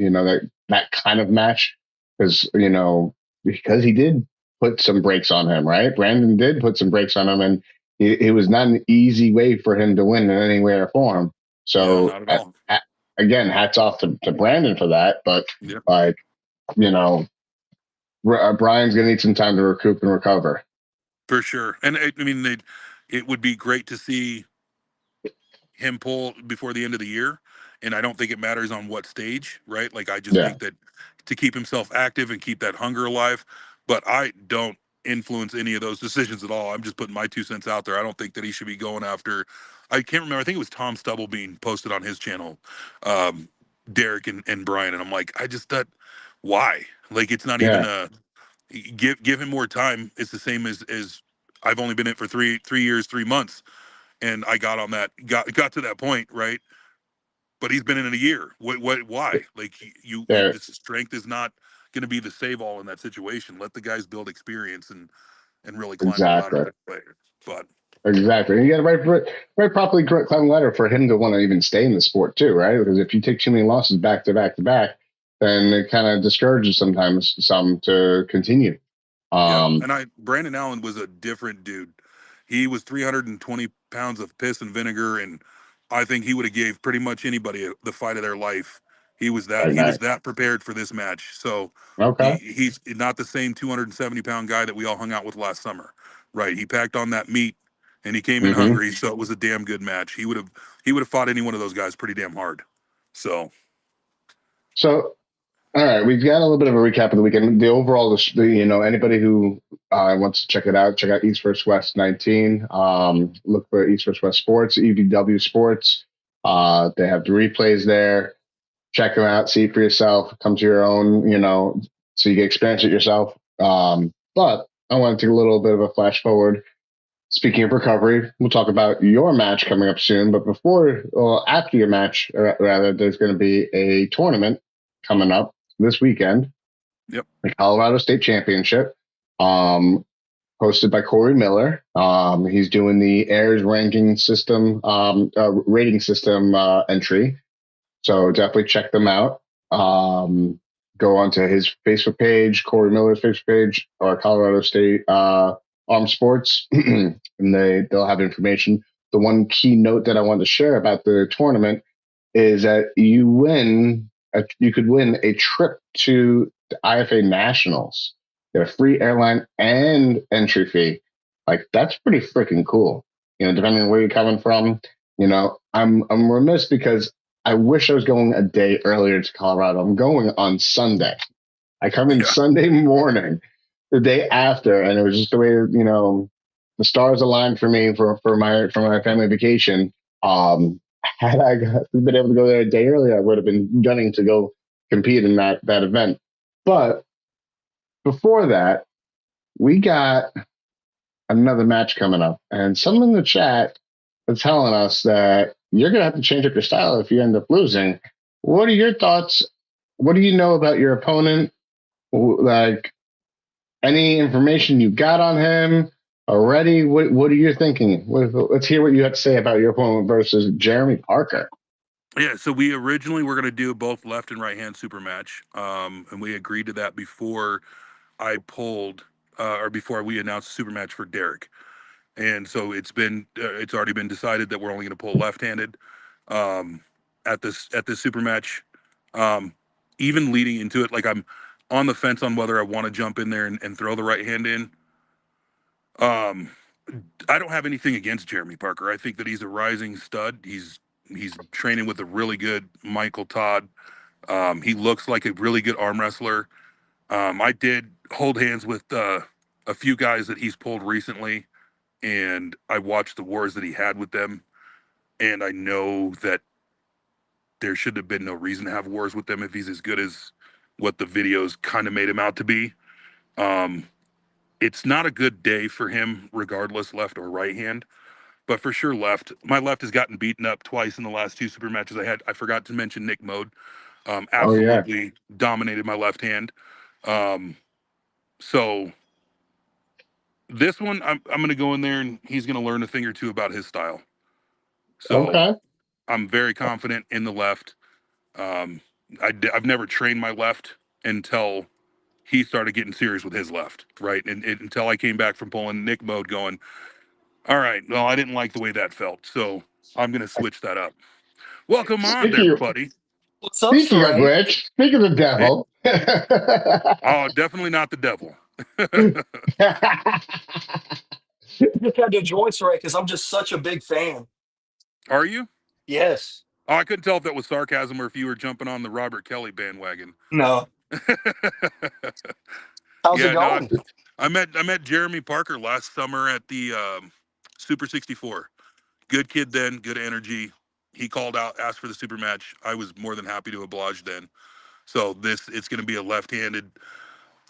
that kind of match, because he did put some brakes on him, right? Brandon did put some brakes on him, and it was not an easy way for him to win in any way or form. yeah, So, not at all. again, hats off to Brandon for that. But, Yeah, like, you know, Brian's going to need some time to recoup and recover. for sure. And I mean, it would be great to see him pull before the end of the year. And I don't think it matters on what stage, right? Like, I just Yeah. think that to keep himself active and keep that hunger alive. But I don't influence any of those decisions at all. I'm just putting my 2 cents out there. I don't think that he should be going after. I can't remember. I think it was Tom Stubblebean posted on his channel, um, Derek and Brian, and I'm like, I just thought, why? Like, it's not even Yeah. a give him more time. It's the same as I've only been in it for three years, 3 months, and I got on that got to that point, right? But he's been in it a year. Why? Like, Yeah. the strength is not going to be the save all in that situation. Let the guys build experience and really climb the ladder Exactly. that way. But Exactly. And you got to write properly climb ladder for him to want to even stay in the sport too, right? Because if you take too many losses back to back to back, then it kind of discourages sometimes some to continue. yeah, Um, and Brandon Allen was a different dude. He was 320 pounds of piss and vinegar, and I think he would have gave pretty much anybody the fight of their life. that He was night. that prepared for this match. So Okay. he's not the same 270-pound guy that we all hung out with last summer, right? He packed on that meat, and he came in Hmm. hungry. So it was a damn good match. He would have fought any one of those guys pretty damn hard. So So, all right, we've got a little bit of a recap of the weekend. The overall, anybody who wants to check it out, check out East vs West 19. Look for East vs West Sports, EVW Sports. They have the replays there. Check them out, see it for yourself, come to your own, so you can experience it yourself. But I want to take a little bit of a flash forward. Speaking of recovery, we'll talk about your match coming up soon. But after your match, or rather, there's going to be a tournament coming up this weekend, yep, the Colorado State Championship, um, hosted by Corey Miller. He's doing the Airs ranking system, rating system entry. So definitely check them out. Go onto his Facebook page, Corey Miller's Facebook page, or Colorado State Arm Sports, and they'll have information. The one key note that I wanted to share about the tournament is that you could win a trip to the IFA Nationals, get a free airline and entry fee. Like, that's pretty freaking cool. Depending on where you're coming from. I'm remiss because I wish I was going a day earlier to Colorado. I'm going on Sunday. I come in yeah, Sunday morning, the day after, and it was just the way the stars aligned for me for my family vacation. Had I been able to go there a day earlier, I would have been gunning to go compete in that event. But before that, we got another match coming up, and someone in the chat is telling us that you're gonna have to change up your style if you end up losing. What are your thoughts? What do you know about your opponent? Like, any information you got on him already? What are you thinking? Let's hear what you have to say about your opponent versus Jeremy Parker. yeah. So we originally were going to do both left and right hand super match, and we agreed to that before I pulled or before we announced the super match for Derek. And so it's already been decided that we're only going to pull left-handed um, at this super match. Um, Even leading into it, like, I'm on the fence on whether I want to jump in there and throw the right hand in. Um, I don't have anything against Jeremy Parker. I think that he's a rising stud. He's training with a really good Michael Todd. He looks like a really good arm wrestler. I did hold hands with a few guys that he's pulled recently, and I watched the wars that he had with them, and I know that there should have been no reason to have wars with them if he's as good as what the videos kind of made him out to be. Um, it's not a good day for him, regardless, left or right hand. but for sure left. My left has gotten beaten up twice in the last 2 super matches I had. I forgot to mention Nick Mode. Oh yeah. Absolutely dominated my left hand. So this one, I'm going to go in there and he's going to learn a thing or two about his style. So Okay. I'm very confident in the left. I've never trained my left until he started getting serious with his left, right? And until I came back from pulling Nick Mode going, all right, well, I didn't like the way that felt. So I'm going to switch that up. Welcome on there, Speaking of, buddy. What's up, speaking of Saray? which, speaking of the Hey, devil. oh, definitely not the devil. I just had to join Saray because I'm just such a big fan. Are you? Yes. Oh, I couldn't tell if that was sarcasm or if you were jumping on the Robert Kelly bandwagon. No. How's it Yeah, no, going? I met Jeremy Parker last summer at the Super 64. Good kid then, good energy. He called out, asked for the super match. I was more than happy to oblige then. So it's going to be a left-handed.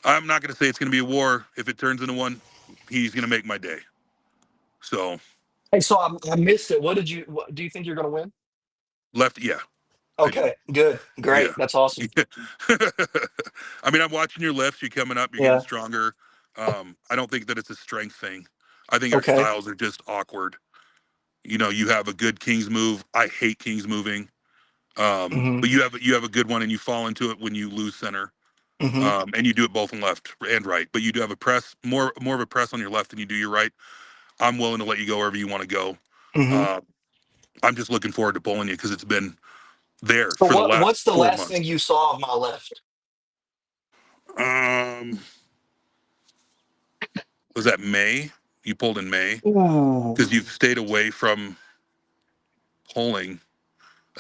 I'm not going to say it's going to be a war. If it turns into one, he's going to make my day. So Hey, so I missed it. Do you think you're going to win? left, yeah, I do. Okay, good. Yeah. Great. That's awesome. I mean, I'm watching your lifts. You're coming up. You're getting Yeah. stronger. I don't think that it's a strength thing. I think our Okay. styles are just awkward. You know, you have a good King's move. I hate King's moving. Mm-hmm. But you have a good one, and you fall into it when you lose center. Mm-hmm. And you do it both on left and right. But you do have a press, more of a press on your left than you do your right. I'm willing to let you go wherever you want to go. Mm-hmm. Uh, I'm just looking forward to pulling you because it's been there So for the last what's the 4 last months. thing you saw of my left? Um, was that May? You pulled in May Ooh. because you've stayed away from pulling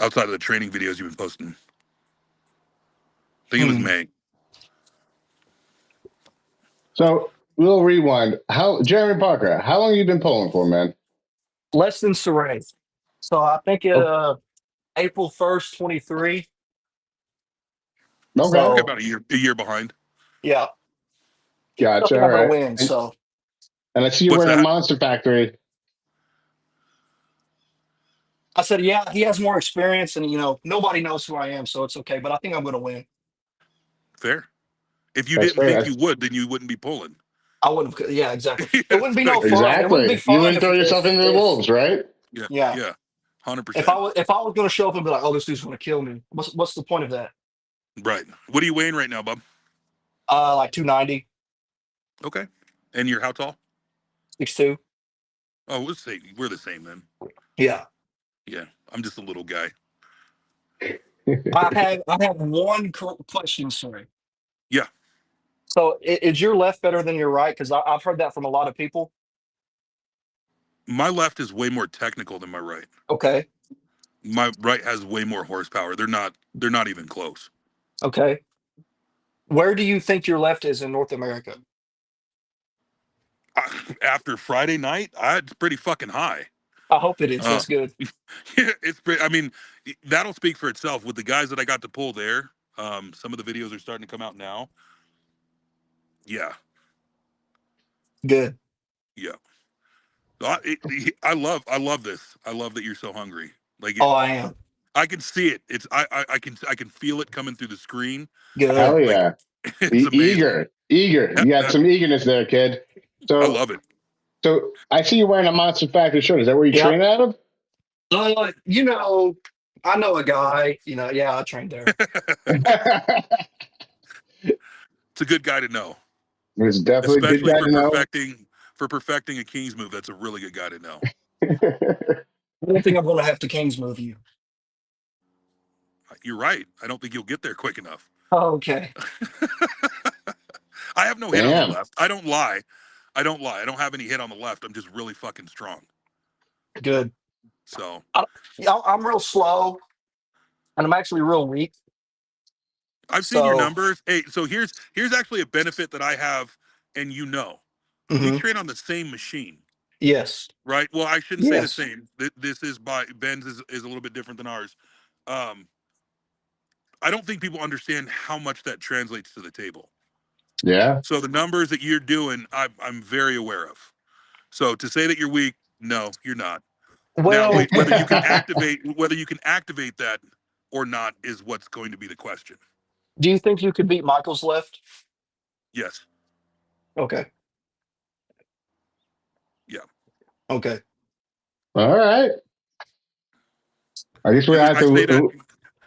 outside of the training videos you've been posting. I think it was Hmm. May. So we'll rewind. How Jeremy Parker? How long you been pulling for, man? Less than Saray. So I think Oh, April 1st, 23. okay, Okay, So about a year behind. yeah, I gotcha. think All I'm going to right, win. So and I see you What's wearing a that? Monster Factory. I said, yeah, he has more experience, and nobody knows who I am, so it's okay. But I think I'm going to win. Fair. If you That's didn't fair. think That's you would, then you wouldn't be pulling. I wouldn't have. Yeah, exactly. It Yeah, wouldn't be no straight. fun. It wouldn't be exactly. You fun wouldn't throw yourself into the if wolves, right? Yeah, yeah. yeah, hundred If I percent. was going to show up and be like, oh, this dude's going to kill me. What's the point of that? Right. What are you weighing right now, bub? Like 290, Okay. And you're how tall? 6'2". Oh, we're the same then. Yeah. Yeah, I'm just a little guy. I have one question, sorry. Yeah, So is your left better than your right? Because I've heard that from a lot of people. my left is way more technical than my right. Okay. My right has way more horsepower. They're not even close. Okay. Where do you think your left is in North America? After Friday night, it's pretty fucking high. I hope it is. Uh, That's good. it's pretty. I mean, that'll speak for itself with the guys that I got to pull there. Some of the videos are starting to come out now. Yeah, Good. yeah. I love this. I love that you're so hungry. Like Oh, I am. I can see it. I can feel it coming through the screen. Good. Hell Like yeah. it's amazing. Eager. You got some eagerness there, kid. I So, love it. so I see you wearing a Monster Factory shirt. Is that where you Yeah. train out of? You know, I know a guy. Yeah, I trained there. It's a good guy to know, It's definitely a good especially guy for to know. perfecting a king's move. That's a really good guy to know. I don't think I'm going to have to Kings move you. You're right. I don't think you'll get there quick enough. Okay. I have no hit on the Damn. left. I don't lie. I don't lie. I don't have any hit on the left. I'm just really fucking strong. Good. So I'm real slow, and I'm actually real weak. I've seen your So, numbers. Hey, so here's actually a benefit that I have, and we mhm. train on the same machine. Yes. Right. Well, I shouldn't say the Yes. same. This is by Ben's is a little bit different than ours. Um, I don't think people understand how much that translates to the table. Yeah. So the numbers that you're doing, I'm very aware of. So to say that you're weak, no, you're not. Well, Now, whether you can activate that or not is what's going to be the question. do you think you could beat Michael's left? Yes. Okay. Yeah. Okay. All right. I guess we And have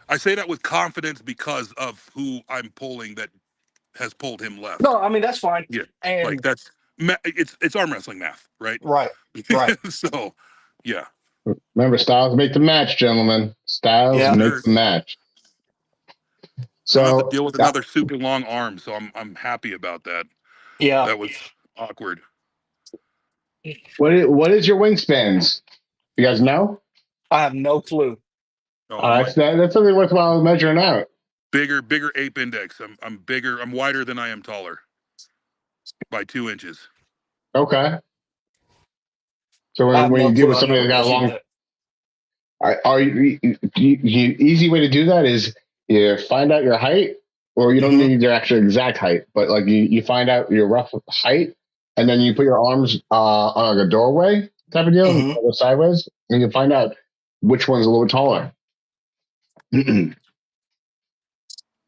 I say that with confidence because of who I'm polling that has pulled him left. No, I mean that's fine. Yeah. Like And it's arm wrestling math, right? right. So, yeah. remember, styles make the match, gentlemen. Styles Yeah. make Sure. the match. I don't have to So, deal with another super long arm, so I'm happy about that. Yeah. That was awkward. what is your wingspans? You guys know? I have no clue. Oh, my That's something worthwhile measuring out. bigger ape index. I'm bigger. I'm wider than I am taller by 2 inches. Okay. So I have when no you deal clue. with I've somebody never that's got a measured long, that. easy way to do that is you find out your height, or you don't Mm-hmm. need your actual exact height, but like you find out your rough height, and then you put your arms on like a doorway type of deal, and Mm-hmm. go sideways, and you find out which one's a little taller.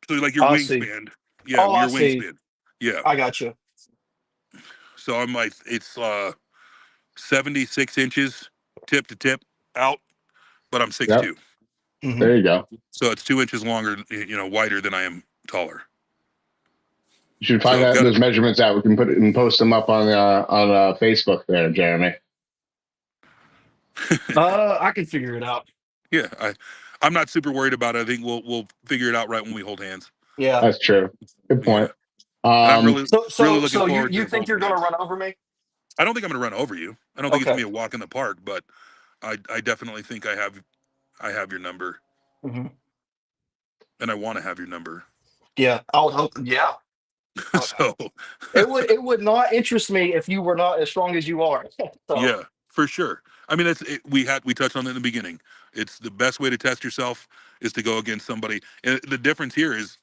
So like your I see. wingspan. Yeah, Oh, I your see. wingspan. Yeah. I got you. So I'm like it's 76 inches tip to tip out, but I'm 6'2". Yep, Mm-hmm. there you go. So it's 2 inches longer, wider than I am taller. You should So find I've out got those measurements out. We can put it and post them up on Facebook there, Jeremy. I can figure it out. yeah, I'm not super worried about it. I think we'll figure it out right when we hold hands. Yeah. That's true. Good Yeah. point. And I'm Um, really looking So forward you to think holding you're gonna hands. run over me? I don't think I'm going to run over you. I don't think it's Okay. going to be a walk in the park, but I definitely think I have your number, Mm-hmm. and I want to have your number. Yeah. I'll hope. Yeah. So It would not interest me if you were not as strong as you are. So yeah, for sure. I mean, we touched on it in the beginning. It's the best way to test yourself is to go against somebody. And the difference here is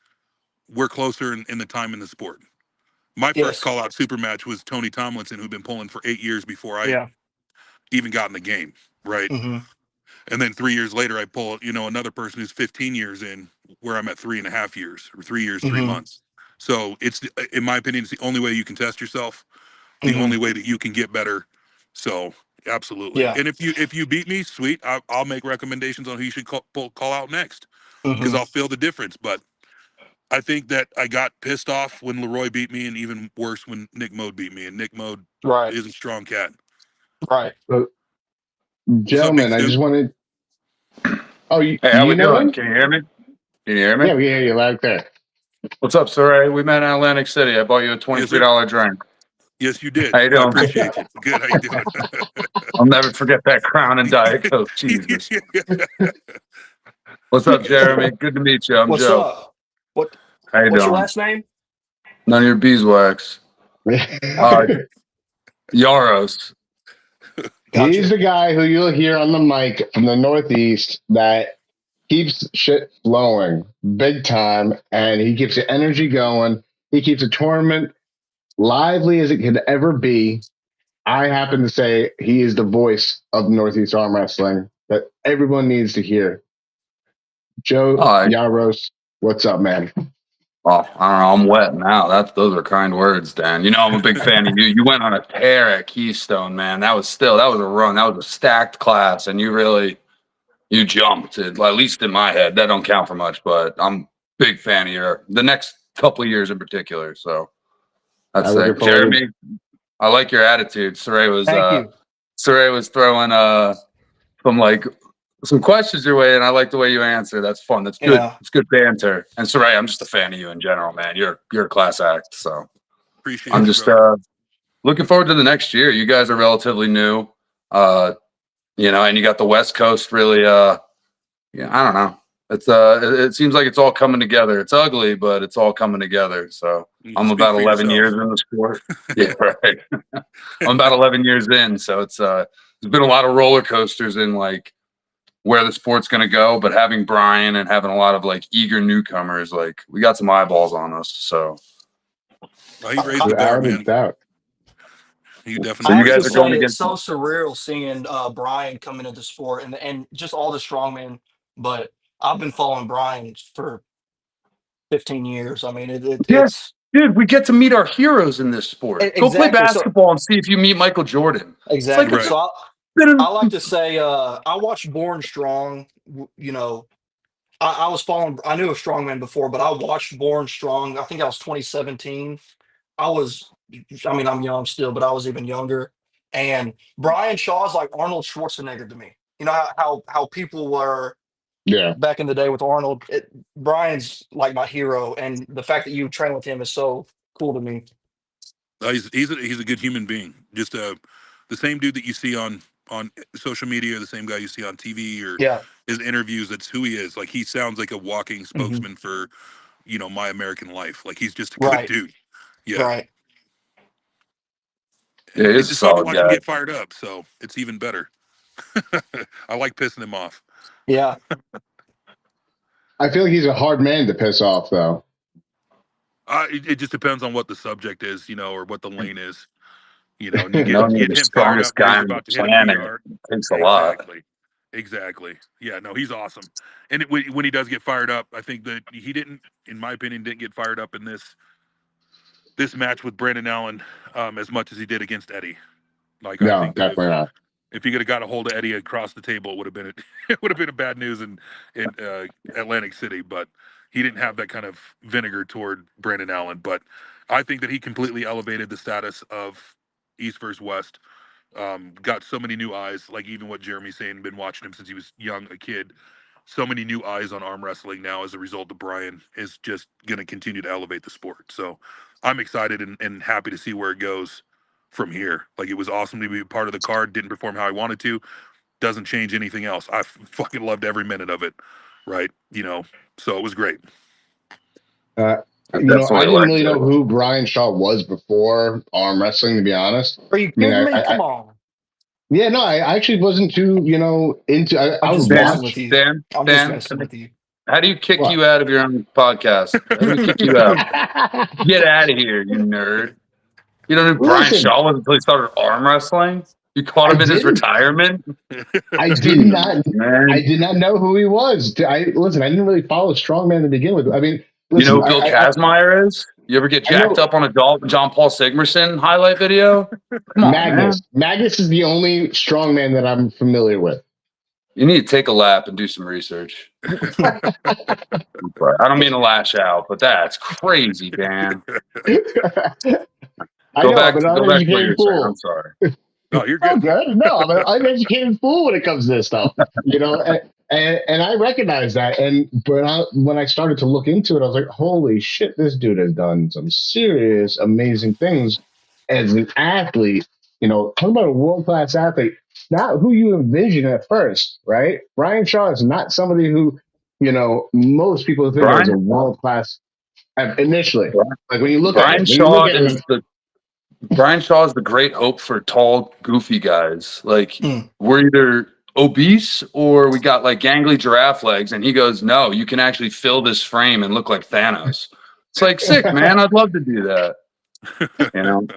we're closer in the time in the sport. My first yes. call out super match was Tony Tomlinson, who'd been pulling for 8 years before I Yeah. even got in the game, right? Mm-hmm. And then 3 years later, I pull another person who's 15 years in, where I'm at 3.5 years, or 3 years, 3 Mm-hmm. months. So in my opinion, it's the only way you can test yourself, the Mm-hmm. only way that you can get better. So absolutely. Yeah. And if you beat me, sweet, I'll make recommendations on who you should call out next, because Mm-hmm. I'll feel the difference. But I think that I got pissed off when Leroy beat me, and even worse when Nick Mode beat me. And Nick Mode Right. is a strong cat. Right. so, What's up, Big gentlemen, I Stu? just wanted. Oh, Hey, how you we know doing? him? Can you hear me? Can you hear me? Yeah, we hear you loud and clear. What's up, sir? We met in Atlantic City. I bought you a Yes, sir. $23 drink. Yes, you did. How you I doing? appreciate you. Good. How you doing? I'll never forget that Crown and Diet Coke. Jesus. What's up, Jeremy? Good to meet you. I'm What's Joe. up? What How you What's your doing? last name? None of your beeswax. Yaros. He's Gotcha. the guy who you'll hear on the mic from the Northeast that keeps shit flowing big time, and he keeps the energy going. He keeps the tournament lively as it could ever be. I happen to say he is the voice of Northeast Arm Wrestling that everyone needs to hear. Joe Oh, Yaros, what's up, man? I don't know. I'm wet now. Those are kind words, Dan. I'm a big fan of you. You went on a tear at Keystone, man. That was a run. That was a stacked class, and you jumped. At least in my head, that don't count for much. But I'm a big fan of the next couple of years in particular. So that's I'm looking it. forward. Jeremy, I like your attitude. Thank you. Saray was throwing some questions your way, and I like the way you answer. That's fun. That's good. Yeah. It's good banter. And Saray, I'm just a fan of you in general, man. You're a class act. So Appreciate I'm you, just brother. looking forward to the next year. You guys are relatively new, and you got the West Coast really. I don't know. It's it seems like it's all coming together. It's ugly, but it's all coming together. So I'm Speak about for 11 yourself. years in the sport. Yeah, right. I'm about 11 years in, so it's there's been a lot of roller coasters in where the sport's going to go, but having Brian and having a lot of eager newcomers, we got some eyeballs on us. So He raised the bar, Without a man. doubt. You So I definitely you have bring to guys are some. going say it's against. so surreal seeing Brian come into the sport and just all the strongmen. But I've been following Brian for 15 years. I mean, Yeah, it's dude, we get to meet our heroes in this sport. Go play exactly so basketball and see if you meet Michael Jordan. It's like exactly. Right. So I been like to say I watched Born Strong. You know, I was following. I knew of Strongman before, but I watched Born Strong. I think that was 2017. I was, I mean, I'm young still, but I was even younger. And Brian Shaw's like Arnold Schwarzenegger to me. You know how people were Yeah. back in the day with Arnold. Brian's like my hero, and the fact that you train with him is so cool to me. He's a good human being. Just the same dude that you see on social media, the same guy you see on TV or Yeah. his interviews. That's who he is. Like he sounds like a walking Hmm. spokesman for My American Life. Like he's just a good Right. dude. Yeah, Right. yeah, and he's a it's fun to solid watch him guy. get fired up. So it's even better. I like pissing him off. Yeah. I feel like he's a hard man to piss off, though. It just depends on what the subject is, or what the lane is. And you Knowing you're get the him fired strongest up where guy he's on the about to hit a planet PR. takes a lot. Exactly. Yeah, no, he's awesome. And when he does get fired up, I think that he didn't, in my opinion, didn't get fired up in this match with Brandon Allen as much as he did against Eddie. Like I No, think that definitely not. if he could have got a hold of Eddie across the table, it would have been it would have been a bad news in Atlantic City. But he didn't have that kind of vinegar toward Brandon Allen. But I think that he completely elevated the status of East versus West. Got so many new eyes, like even what Jeremy's saying, been watching him since he was young, a kid. So many new eyes on arm wrestling now as a result of Brian is just going to continue to elevate the sport. So I'm excited and happy to see where it goes from here. Like it was awesome to be part of the card. Didn't perform how I wanted to. Doesn't change anything else. I fucking loved every minute of it. Right. So it was great. Uh, I I definitely didn't liked really know it. who Brian Shaw was before arm wrestling, to be honest. Are you I mean, kidding me? Come on. yeah, no, I actually wasn't too, into. I I'm would just messing Dan, with watch. you. Dan, I'm just Dan, messing with you. how do you kick What? you out of your own podcast? How do we kick you out? Get out of here, you nerd. You don't know who Brian Listen, Shaw was until he started arm wrestling? You caught I him in his didn't. retirement? I did Jeez, not. I man. did not know who he was. I didn't really follow Strongman to begin with. I mean, You know listen, who Bill Kazmaier is? You ever get I jacked know up on a John Paul Sigmerson highlight video? Come on, Magnus. man. Magnus is the only strongman that I'm familiar with. You need to take a lap and do some research. I don't mean to lash out, but that's crazy, Dan. I know I'm an Go back to what you uneducated were saying. I'm fool. sorry. No, you're Oh, good. good. No, I'm an uneducated fool when it comes to this stuff. And I recognize that. When I started to look into it, I was like, holy shit, this dude has done some serious, amazing things as an athlete. Talk about a world class athlete, not who you envision at first, right? Brian Shaw is not somebody who, most people think of as a Brian world class initially. Like when you look at Brian him, when you look Shaw at is him, the great hope for tall, goofy guys. Like Mm. we're either obese or we got like gangly giraffe legs, and he goes, "No, you can actually fill this frame and look like Thanos." It's like sick, man. I'd love to do that. You know.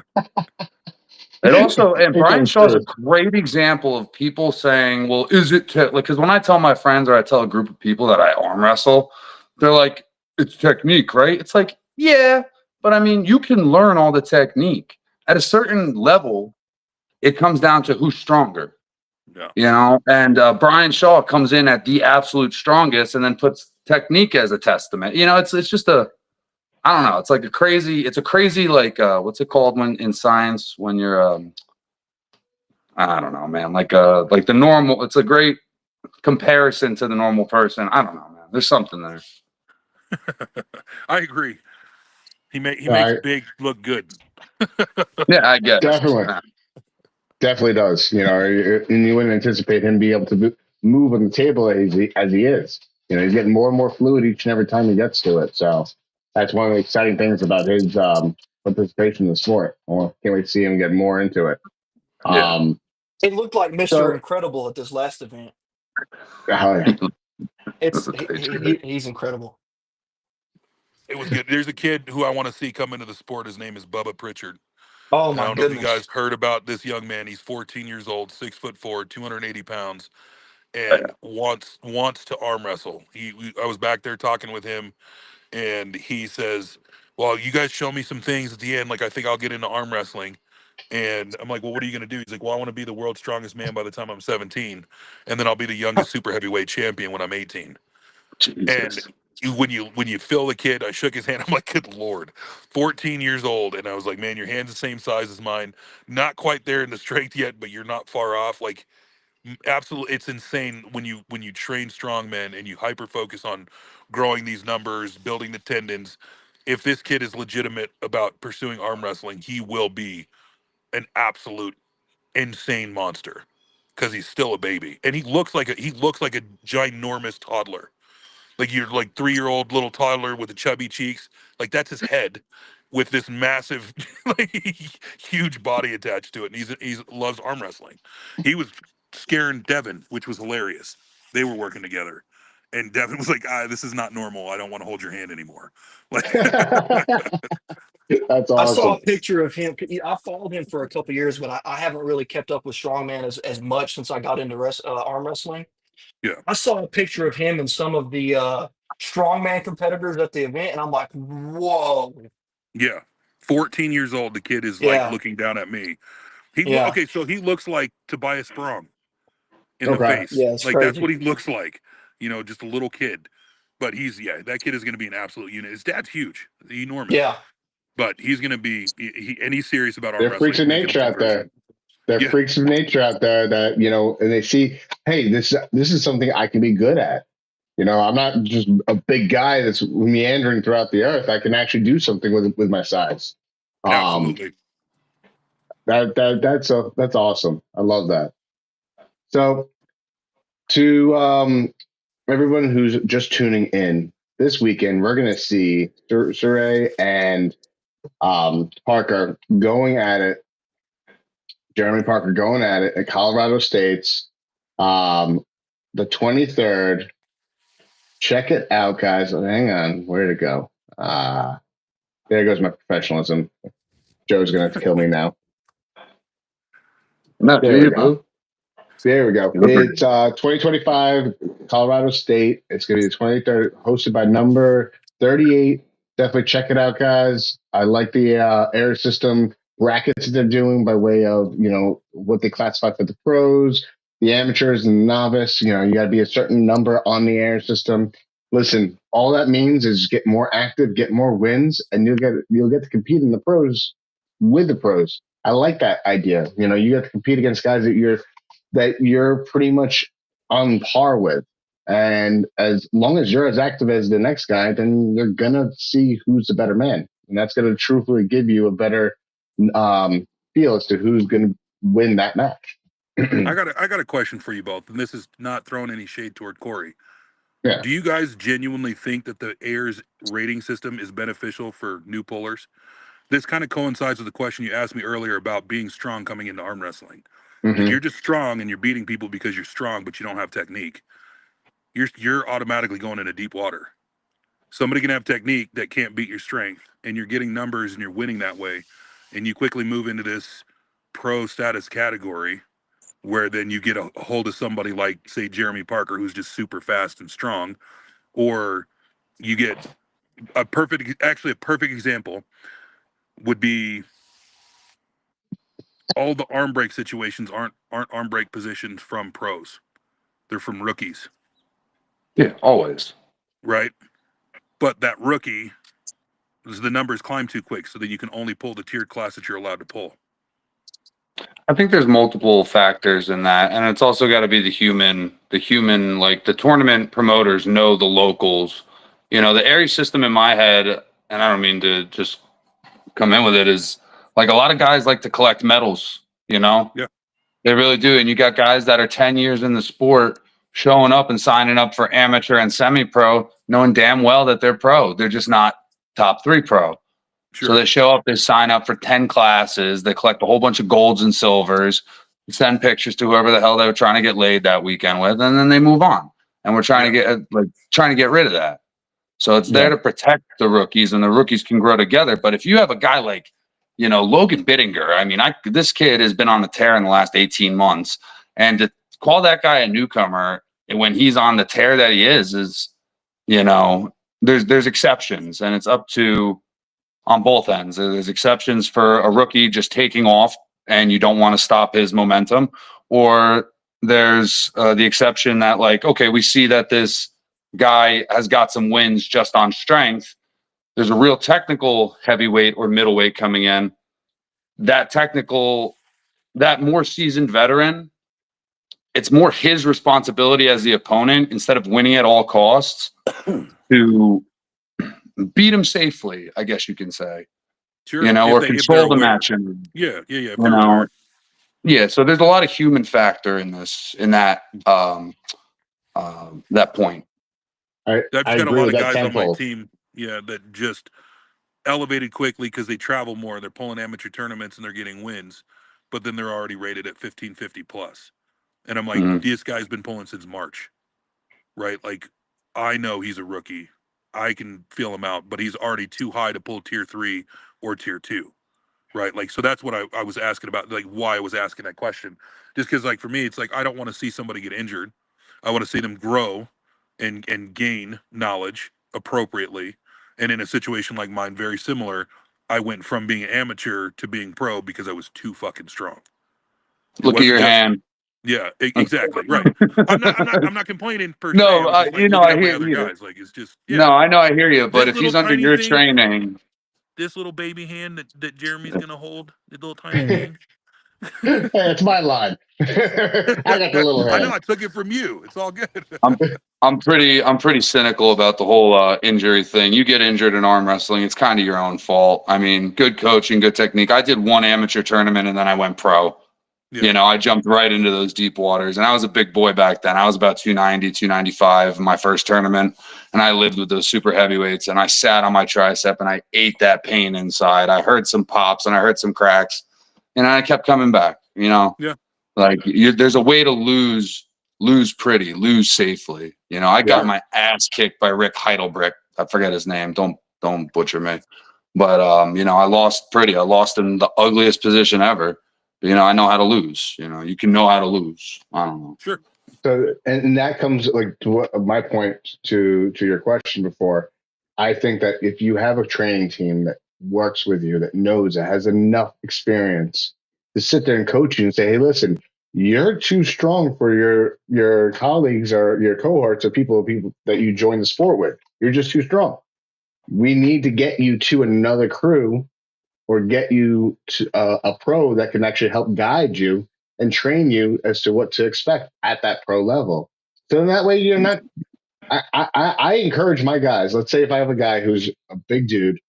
It also, and it Brian comes Shaw's a true. great example of people saying, "Well, is it like?" Because when I tell my friends or I tell a group of people that I arm wrestle, they're like, "It's technique, right?" It's like, yeah, but I mean, you can learn all the technique at a certain level. It comes down to who's stronger, Yeah. And Brian Shaw comes in at the absolute strongest, and then puts technique as a testament. It's just a I don't know. It's a crazy like what's it called when in science when you're I don't know, man. Like the normal. It's a great comparison to the normal person. I don't know, man. There's something there. I agree. He makes I big look good. Yeah, I guess. definitely. Definitely does. And you wouldn't anticipate him be able to move on the table as he is. He's getting more and more fluid each and every time he gets to it. So that's one of the exciting things about his participation in the sport. Well, can't wait to see him get more into it. Yeah. It looked like Mr. So, Incredible at this last event. oh, yeah. That's It's a Patriot. he's incredible. It was good. There's a kid who I want to see come into the sport. His name is Bubba Pritchard. Oh And I my don't know if you goodness. guys heard about this young man. He's 14 years old, 6'4", 280 pounds, Oh, and wants to arm wrestle. I was back there talking with him, and he says, "Well, you guys show me some things at the end. Like I think I'll get into arm wrestling." And I'm like, "Well, what are you going to do?" He's like, "Well, I want to be the world's strongest man by the time I'm 17, and then I'll be the youngest super heavyweight champion when I'm 18." And Jesus. when you feel the kid, I shook his hand. I'm like, "Good Lord, 14 years old," and I was like, "Man, your hand's the same size as mine. Not quite there in the strength yet, but you're not far off." Like, absolutely, it's insane when you train strongmen and you hyper focus on growing these numbers, building the tendons. If this kid is legitimate about pursuing arm wrestling, he will be an absolute insane monster because he's still a baby and he looks like a ginormous toddler. Like you're like 3-year-old little toddler with the chubby cheeks. Like that's his head with this massive, like huge body attached to it. And he's loves arm wrestling. He was scaring Devin, which was hilarious. They were working together. And Devin was like, this is not normal. I don't want to hold your hand anymore. Like, That's I saw awesome. a picture of him. I followed him for a couple years, but I haven't really kept up with strongman as much since I got into arm wrestling. yeah, I saw a picture of him and some of the strongman competitors at the event, and I'm like, whoa. yeah. 14 years old, the kid is like Yeah, looking down at me. yeah, Okay, so he looks like Tobias Sprong in the Okay. face. yeah. It's Like that's crazy. what he looks like. Just a little kid. But that kid is going to be an absolute unit. His dad's huge, enormous. Yeah, But he's going to be and he's serious about arm They're freaks wrestling of and making nature himself out very there. strong. They're Yeah, freaks of nature out there that, and they see, hey, this is something I can be good at. I'm not just a big guy that's meandering throughout the earth. I can actually do something with my size. Um, absolutely. that's awesome. I love that. So to everyone who's just tuning in this weekend, we're going to see Cire and Parker going at it. Jeremy Parker going at it at Colorado State's um, the 23rd. Check it out, guys. Hang on. Where'd it go? There goes my professionalism. Joe's going to kill me now. No, do There we you, go. boo? There we go. You look great. It's 2025 Colorado State. It's going to be the 23rd, hosted by number 38. Definitely check it out, guys. I like the air system brackets that they're doing by way of, what they classify for the pros, the amateurs, and the novice. You got to be a certain number on the air system. Listen, all that means is get more active, get more wins, and you'll get to compete in the pros with the pros. I like that idea. You get to compete against guys that you're pretty much on par with. And as long as you're as active as the next guy, then you're going to see who's the better man. And that's going to truthfully give you a better feel as to who's going to win that match. I got a question for you both, and this is not throwing any shade toward Corey. Yeah. Do you guys genuinely think that the Airs rating system is beneficial for new pullers? This kind of coincides with the question you asked me earlier about being strong coming into arm wrestling. If Mm-hmm. you're just strong and you're beating people because you're strong, but you don't have technique, you're automatically going into deep water. Somebody can have technique that can't beat your strength, and you're getting numbers and you're winning that way, and you quickly move into this pro status category where then you get a hold of somebody like, say, Jeremy Parker, who's just super fast and strong, or you get a perfect example would be all the arm break situations aren't arm break positions from pros. They're from rookies, Yeah, always. right? But that rookie, the numbers climb too quick, so that you can only pull the tiered class that you're allowed to pull. I think there's multiple factors in that, and it's also got to be like the tournament promoters know the locals. The area system in my head, and I don't mean to just come in with it, is like a lot of guys like to collect medals. Yeah, They really do, and you got guys that are 10 years in the sport showing up and signing up for amateur and semi-pro, knowing damn well that they're pro. They're just not top 3 pro. So sure. they show up, they sign up for 10 classes, they collect a whole bunch of golds and silvers, send pictures to whoever the hell they were trying to get laid that weekend with, and then they move on. And we're trying Yeah, to get rid of that. So it's there Yeah. to protect the rookies, and the rookies can grow together. But if you have a guy like Logan Bittinger. I mean, this kid has been on a tear in the last 18 months, and to call that guy a newcomer when he's on the tear that he is there's exceptions, and it's up to on both ends. There's exceptions for a rookie just taking off, and you don't want to stop his momentum, or there's the exception that okay, we see that this guy has got some wins just on strength. There's a real technical heavyweight or middleweight coming in. That more seasoned veteran, it's more his responsibility as the opponent, instead of winning at all costs, to beat him safely, I guess you can say. Sure. Or control the match. Yeah. If they're aware. Yeah. So there's a lot of human factor in that point. I've got a lot of guys on my team, that just elevated quickly because they travel more. They're pulling amateur tournaments and they're getting wins, but then they're already rated at 1550 plus. And I'm like, This guy's been pulling since March, right? Like, I know he's a rookie. I can feel him out, but he's already too high to pull tier 3 or tier 2, right? Like, so that's what I was asking about, like, why I was asking that question. Just because, like, for me, it's like, I don't want to see somebody get injured. I want to see them grow and gain knowledge appropriately. And in a situation like mine, very similar, I went from being an amateur to being pro because I was too fucking strong. Look at your hand. Yeah, exactly. Right. I'm not complaining per se. No, I hear other guys. Like, it's just. Yeah. No, I know, I hear you. But if he's under your thing, training, this little baby hand that Jeremy's gonna hold, the little tiny thing. Hey, it's my line. I got the little hand. I know. I took it from you. It's all good. I'm pretty cynical about the whole injury thing. You get injured in arm wrestling, it's kind of your own fault. I mean, good coaching, good technique. I did one amateur tournament and then I went pro. Yeah. I jumped right into those deep waters, and I was a big boy back then. I was about 290, 295 in my first tournament, and I lived with those super heavyweights, and I sat on my tricep and I ate that pain inside. I heard some pops and I heard some cracks, and I kept coming back, Yeah. Like, there's a way to lose pretty, lose safely. I got my ass kicked by Rick Heidelbrick. I forget his name. Don't butcher me. But, I lost pretty. I lost in the ugliest position ever. I know how to lose. You can know how to lose. I don't know. Sure. So, and that comes like to what my point to your question before. I think that if you have a training team that works with you, that knows, that has enough experience to sit there and coach you and say, hey, listen, you're too strong for your colleagues or your cohorts or people that you join the sport with. You're just too strong. We need to get you to another crew or get you to a pro that can actually help guide you and train you as to what to expect at that pro level. So in that way, you're not. I encourage my guys. Let's say if I have a guy who's a big dude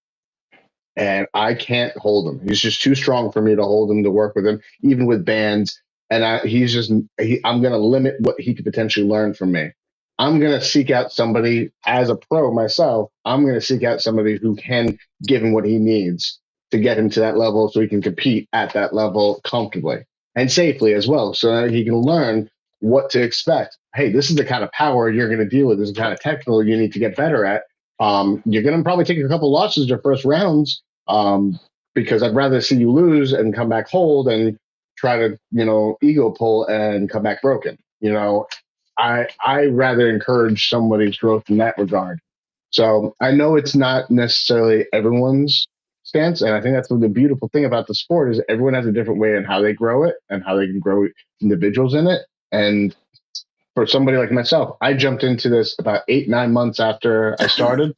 and I can't hold him, he's just too strong for me to hold him, to work with him, even with bands. And I'm going to limit what he could potentially learn from me. I'm going to seek out somebody as a pro myself. I'm going to seek out somebody who can give him what he needs to get him to that level so he can compete at that level comfortably and safely as well, so that he can learn what to expect. Hey, this is the kind of power you're going to deal with. This is the kind of technical you need to get better at. You're going to probably take a couple losses your first rounds, because I'd rather see you lose and come back whole than try to, ego pull and come back broken. I rather encourage somebody's growth in that regard. So I know it's not necessarily everyone's stance, and I think that's the beautiful thing about the sport is everyone has a different way in how they grow it and how they can grow individuals in it. And for somebody like myself, I jumped into this about 8-9 months after I started.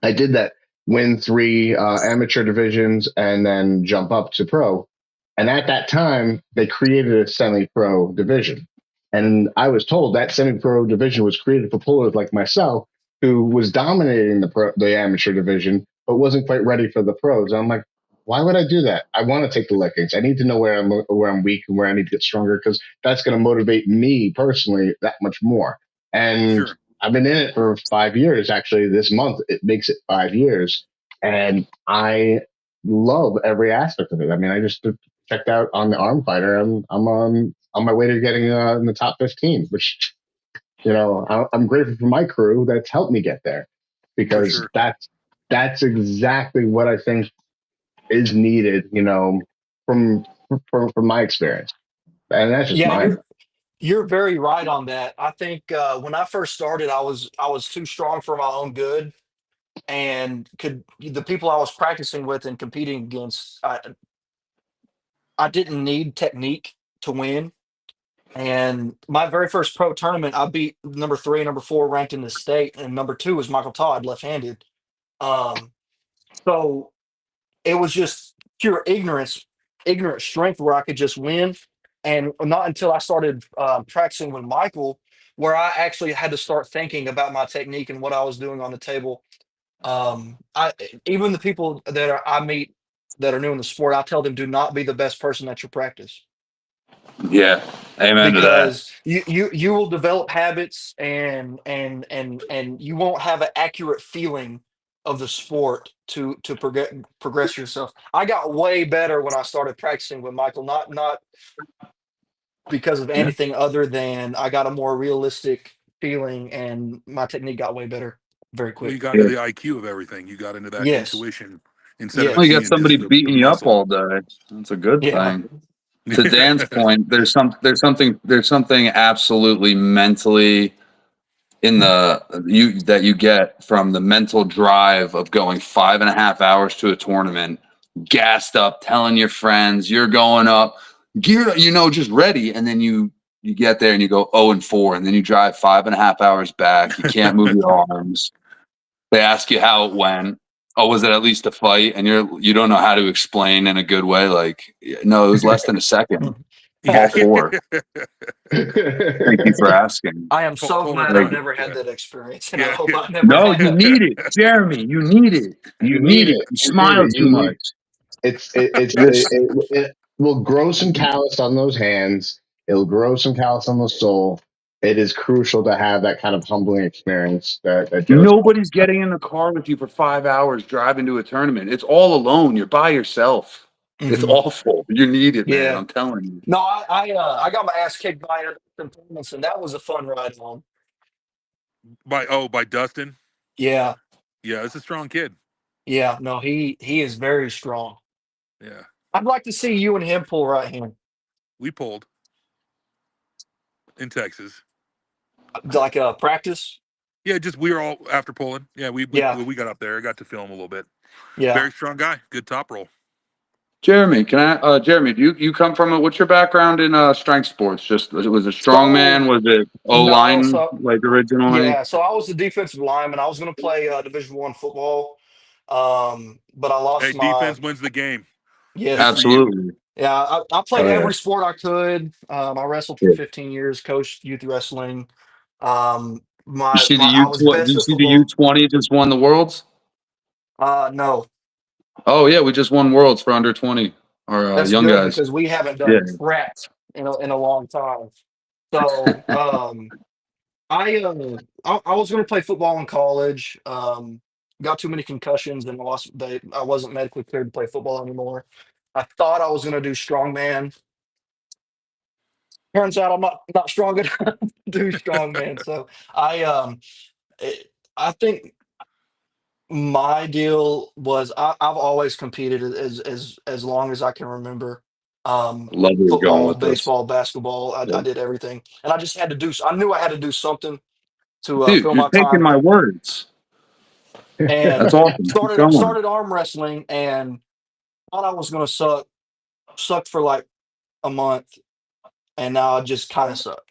I did that, win 3 amateur divisions and then jump up to pro. And at that time, they created a semi-pro division. And I was told that semi-pro division was created for pullers like myself, who was dominating the amateur division, but wasn't quite ready for the pros. And I'm like, why would I do that? I want to take the lickings. I need to know where I'm weak and where I need to get stronger, because that's going to motivate me personally that much more. And sure. I've been in it for 5 years. Actually, this month it makes it 5 years, and I love every aspect of it. I mean, I just checked out on the Arm Fighter. I'm on my way to getting in the top 15, which, I'm grateful for my crew that's helped me get there, because sure. that's exactly what I think is needed, from my experience. And that's just Yeah, mine. you're very right on that. I think when I first started, I was too strong for my own good, and the people I was practicing with and competing against, I didn't need technique to win. And my very first pro tournament, I beat number three, number four ranked in the state, and number two was Michael Todd, left-handed. Um, so it was just pure ignorant strength where I could just win. And not until I started practicing with Michael, where I actually had to start thinking about my technique and what I was doing on the table. I Even the people I meet that are new in the sport, I tell them do not be the best person at your practice, Yeah, amen to that. because you will develop habits, and you won't have an accurate feeling of the sport to progress yourself. I got way better when I started practicing with Michael, not because of Yeah. anything other than I got a more realistic feeling, and my technique got way better very Well, you quick. got Yeah. into the IQ of everything. You got into that Yes, intuition instead of it Well, you yes, got being just somebody the beating you up muscle. all day. That's a good yeah. thing. To Dan's point, there's something absolutely mentally in the you that you get from the mental drive of going 5.5 hours to a tournament, gassed up, telling your friends you're going up, geared, just ready, and then you get there and you go 0-4, and then you drive 5.5 hours back. You can't move your arms. They ask you how it went. Oh, was it at least a fight? And you don't know how to explain in a good way. Like, no, it was less than a second. Yeah. All four. Thank you for asking. I am so Total glad I've Like, time. never had Yeah. that experience, and I Yeah. hope I never no, have you it. need it, Jeremy. You need it. You You need need it. it. You You need smile it. too much. It will grow some callus on those hands. It'll grow some callus on the soul. It is crucial to have that kind of humbling experience that Joe's talking Nobody's getting in the car with you for 5 hours driving to a tournament. It's all alone. You're by yourself. It's Mhm. awful. You need it, man. Yeah. I'm telling you. No, I got my ass kicked by some tournaments, and that was a fun ride home. By Dustin. Yeah, Yeah, it's a strong kid. yeah. No, he is very strong. Yeah. I'd like to see you and him pull right hand, We pulled in Texas. like practice. Yeah, just we were all after pulling. Yeah, Yeah, we got up there. I got to film a little bit. yeah. Very strong guy. Good top roll. Jeremy, Jeremy, do you come from what's your background in strength sports? Just was it So strongman? Was it O no, line so like originally? yeah, so I was the defensive lineman. I was going to play Division I football, but I Hey, lost my defense wins the game. Good for yes. you. Absolutely. Yeah, I played about. Oh yeah. every sport I could. I wrestled for Yeah. 15 years, coached youth wrestling. You see the I was do best you at see the football. U20 just won the worlds? No, Oh yeah, we just won worlds for under 20, our that's young good guys. because we haven't Yeah. done crap in a long time. So I was going to play football in college. Got too many concussions and I wasn't medically cleared to play football anymore. I thought I was going to do strongman. Turns out I'm not strong enough to do strongman. So I I think my deal was I've always competed as long as I can remember. Love where you're going Football, with this. baseball, basketball. I did everything, and I just had to do. I knew I had to do something to Dude, fill you're my taking time. my words. And That's awesome. Keep going. started arm wrestling, and thought I was going to sucked for like a month, and now I just kind of suck.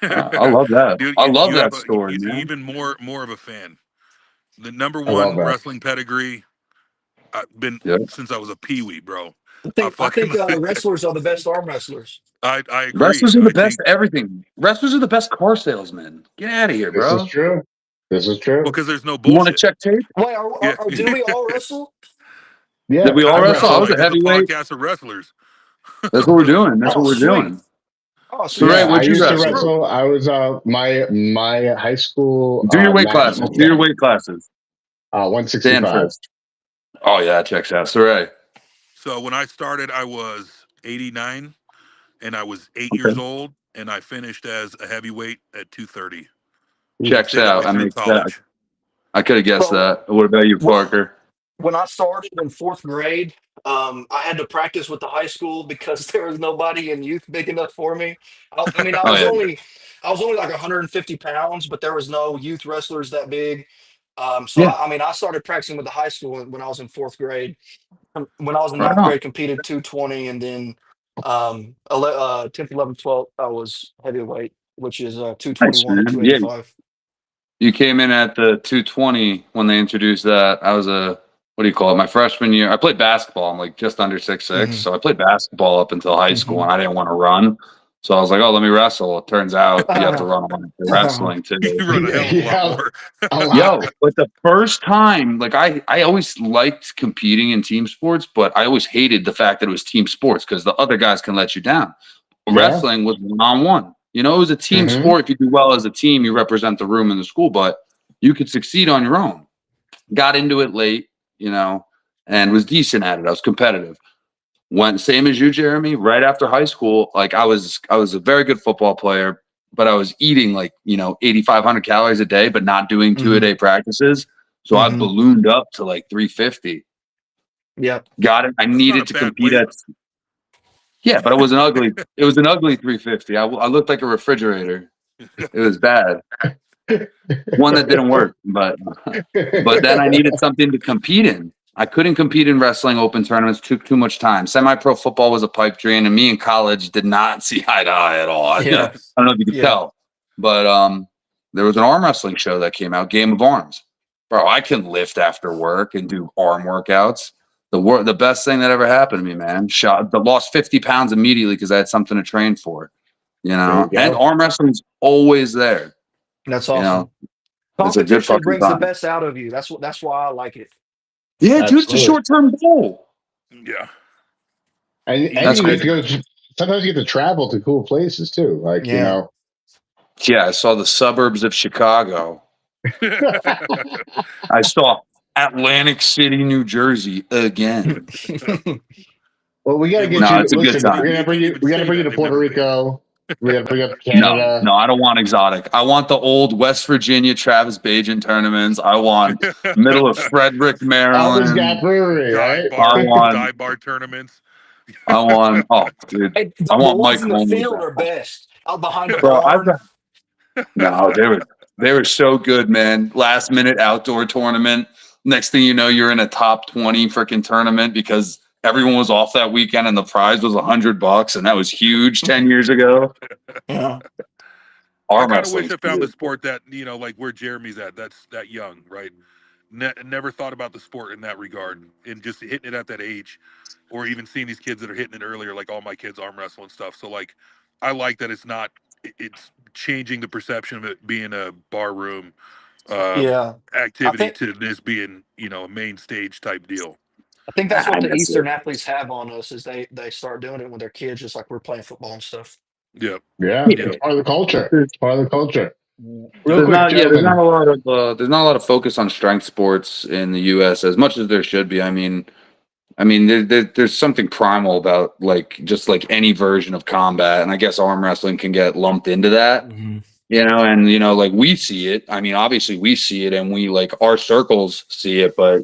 I love that. I love You have that story, man. even more of a fan. The number I love one that. wrestling pedigree. I've been Yeah. since I was a peewee, bro. I Fucking think wrestlers are the best arm wrestlers. I agree. Wrestlers are the I best think at everything. Wrestlers are the best car salesmen. Get out of here, This is bro. true. This is true. because there's no You want to bullshit. check tape? Wait, Yeah. did we all wrestle? Did Yeah, we I all I wrestle? sound I was wrestled. a like it's a heavyweight. podcast of wrestlers. That's what we're doing. That's what Oh, we're sweet. doing. Oh, So, sweet, Ray, Yeah, I what'd sweet. you used to wrestle? wrestle. I was my high school Do your weight classes. national Do your champ, weight classes. Dan 165. first. Oh, yeah, that checks out. So, Ray. So when I started, I was 89, and I was 8 years Okay. old, and I finished as a heavyweight at 230. Checks Stayed that out. way I through mean, that, college. I could have guessed So that. What about you, what Parker? When I started in fourth grade, I had to practice with the high school because there was nobody in youth big enough for me. I mean, Oh yeah, I was only like 150 pounds, but there was no youth wrestlers that big. So yeah, I mean, I started practicing with the high school when I was in fourth grade. When I was in right ninth on. grade, competed 220, and then 10th, 11th, 12th, I was heavyweight, which is Nice 221 and man. Yeah, 285. you came in at the 220 when they introduced that. I was what do you call it? My freshman year, I played basketball. I'm like just under 6'6", Hmm. so I played basketball up until high school, Hmm. and I didn't want to run. So I was like, oh, let me wrestle. It turns out you have to run a lot for wrestling too. You run a hell of a lot Yeah, more. a lot. Yo, but the first time, like I always liked competing in team sports, but I always hated the fact that it was team sports because the other guys can let you down. Yeah. Wrestling was one-on-one. You know, it was a team Hmm. sport. If you do well as a team, you represent the room in the school, but you could succeed on your own. Got into it late, you know, and was decent at it. I was competitive. Went same as you, Jeremy. Right after high school, like I was a very good football player, but I was eating like 8,500 calories a day, but not doing two a Hmm. day practices. So I Hmm. ballooned up to like 350. Yep. Got it. I That's not a needed to bad compete weight. at. Yeah, but it was an ugly. It was an ugly 350. I looked like a refrigerator. It was bad. One that didn't work, but then I needed something to compete in. I couldn't compete in wrestling open tournaments. Took too much time. Semi-pro football was a pipe dream, and me in college did not see eye to eye at all. I Yeah. don't know if you could Yeah. tell, but there was an arm wrestling show that came out, Game of Arms. Bro, I can lift after work and do arm workouts. The best thing that ever happened to me, man. Lost 50 pounds immediately because I had something to train for. There you And go. arm wrestling's always there. That's You know, awesome. it's a good Competition fucking brings the time. best out of you. That's why I like it. Yeah, dude, it's a Absolutely. short term goal. Yeah. And That's you get to crazy. go. Sometimes you get to travel to cool places too. Like Yeah. Yeah, I saw the suburbs of Chicago. I saw Atlantic City, New Jersey again. Well, we got to Hey, get look, No, you. it's a good Listen, you, time. you can't even we got to say bring you that. to They've Puerto never been. Rico. We got to bring you up to No, Canada. no, I don't want exotic. I want the old West Virginia Travis Bajan tournaments. I want middle of Frederick, Always got Maryland. brewery, right? I want, dive bar tournaments. oh, dude, Hey, I the want ones Mike in the Holmley field back. are best. Out behind the Bro, I've barn. No, they were so good, man. Last minute outdoor tournament. Next thing you know, you're in a top 20 freaking tournament because everyone was off that weekend and the prize was $100, and that was huge 10 years ago. Yeah. I Arm kind of wish wrestling's I found the beautiful. sport that like where Jeremy's at. That's that young, right? Never thought about the sport in that regard, and just hitting it at that age, or even seeing these kids that are hitting it earlier, like all my kids arm wrestle and stuff. So like, I like that it's not. It's changing the perception of it being a bar room uh, Yeah. I activity think to this being a main stage type deal. I think that's I what the miss it. Eastern athletes have on us is they start doing it when they're kids, just like we're playing football and stuff. Yep. Yeah, Yeah. it's part of the culture. There's, It's part of the culture. Real Yep. quick, there's not gentlemen. a lot of focus on strength sports in the US as much as there should be. I mean, there's something primal about like just like any version of combat, and I guess arm wrestling can get lumped into that. Hmm. And like we see it. I mean, obviously we see it, and we like our circles see it, but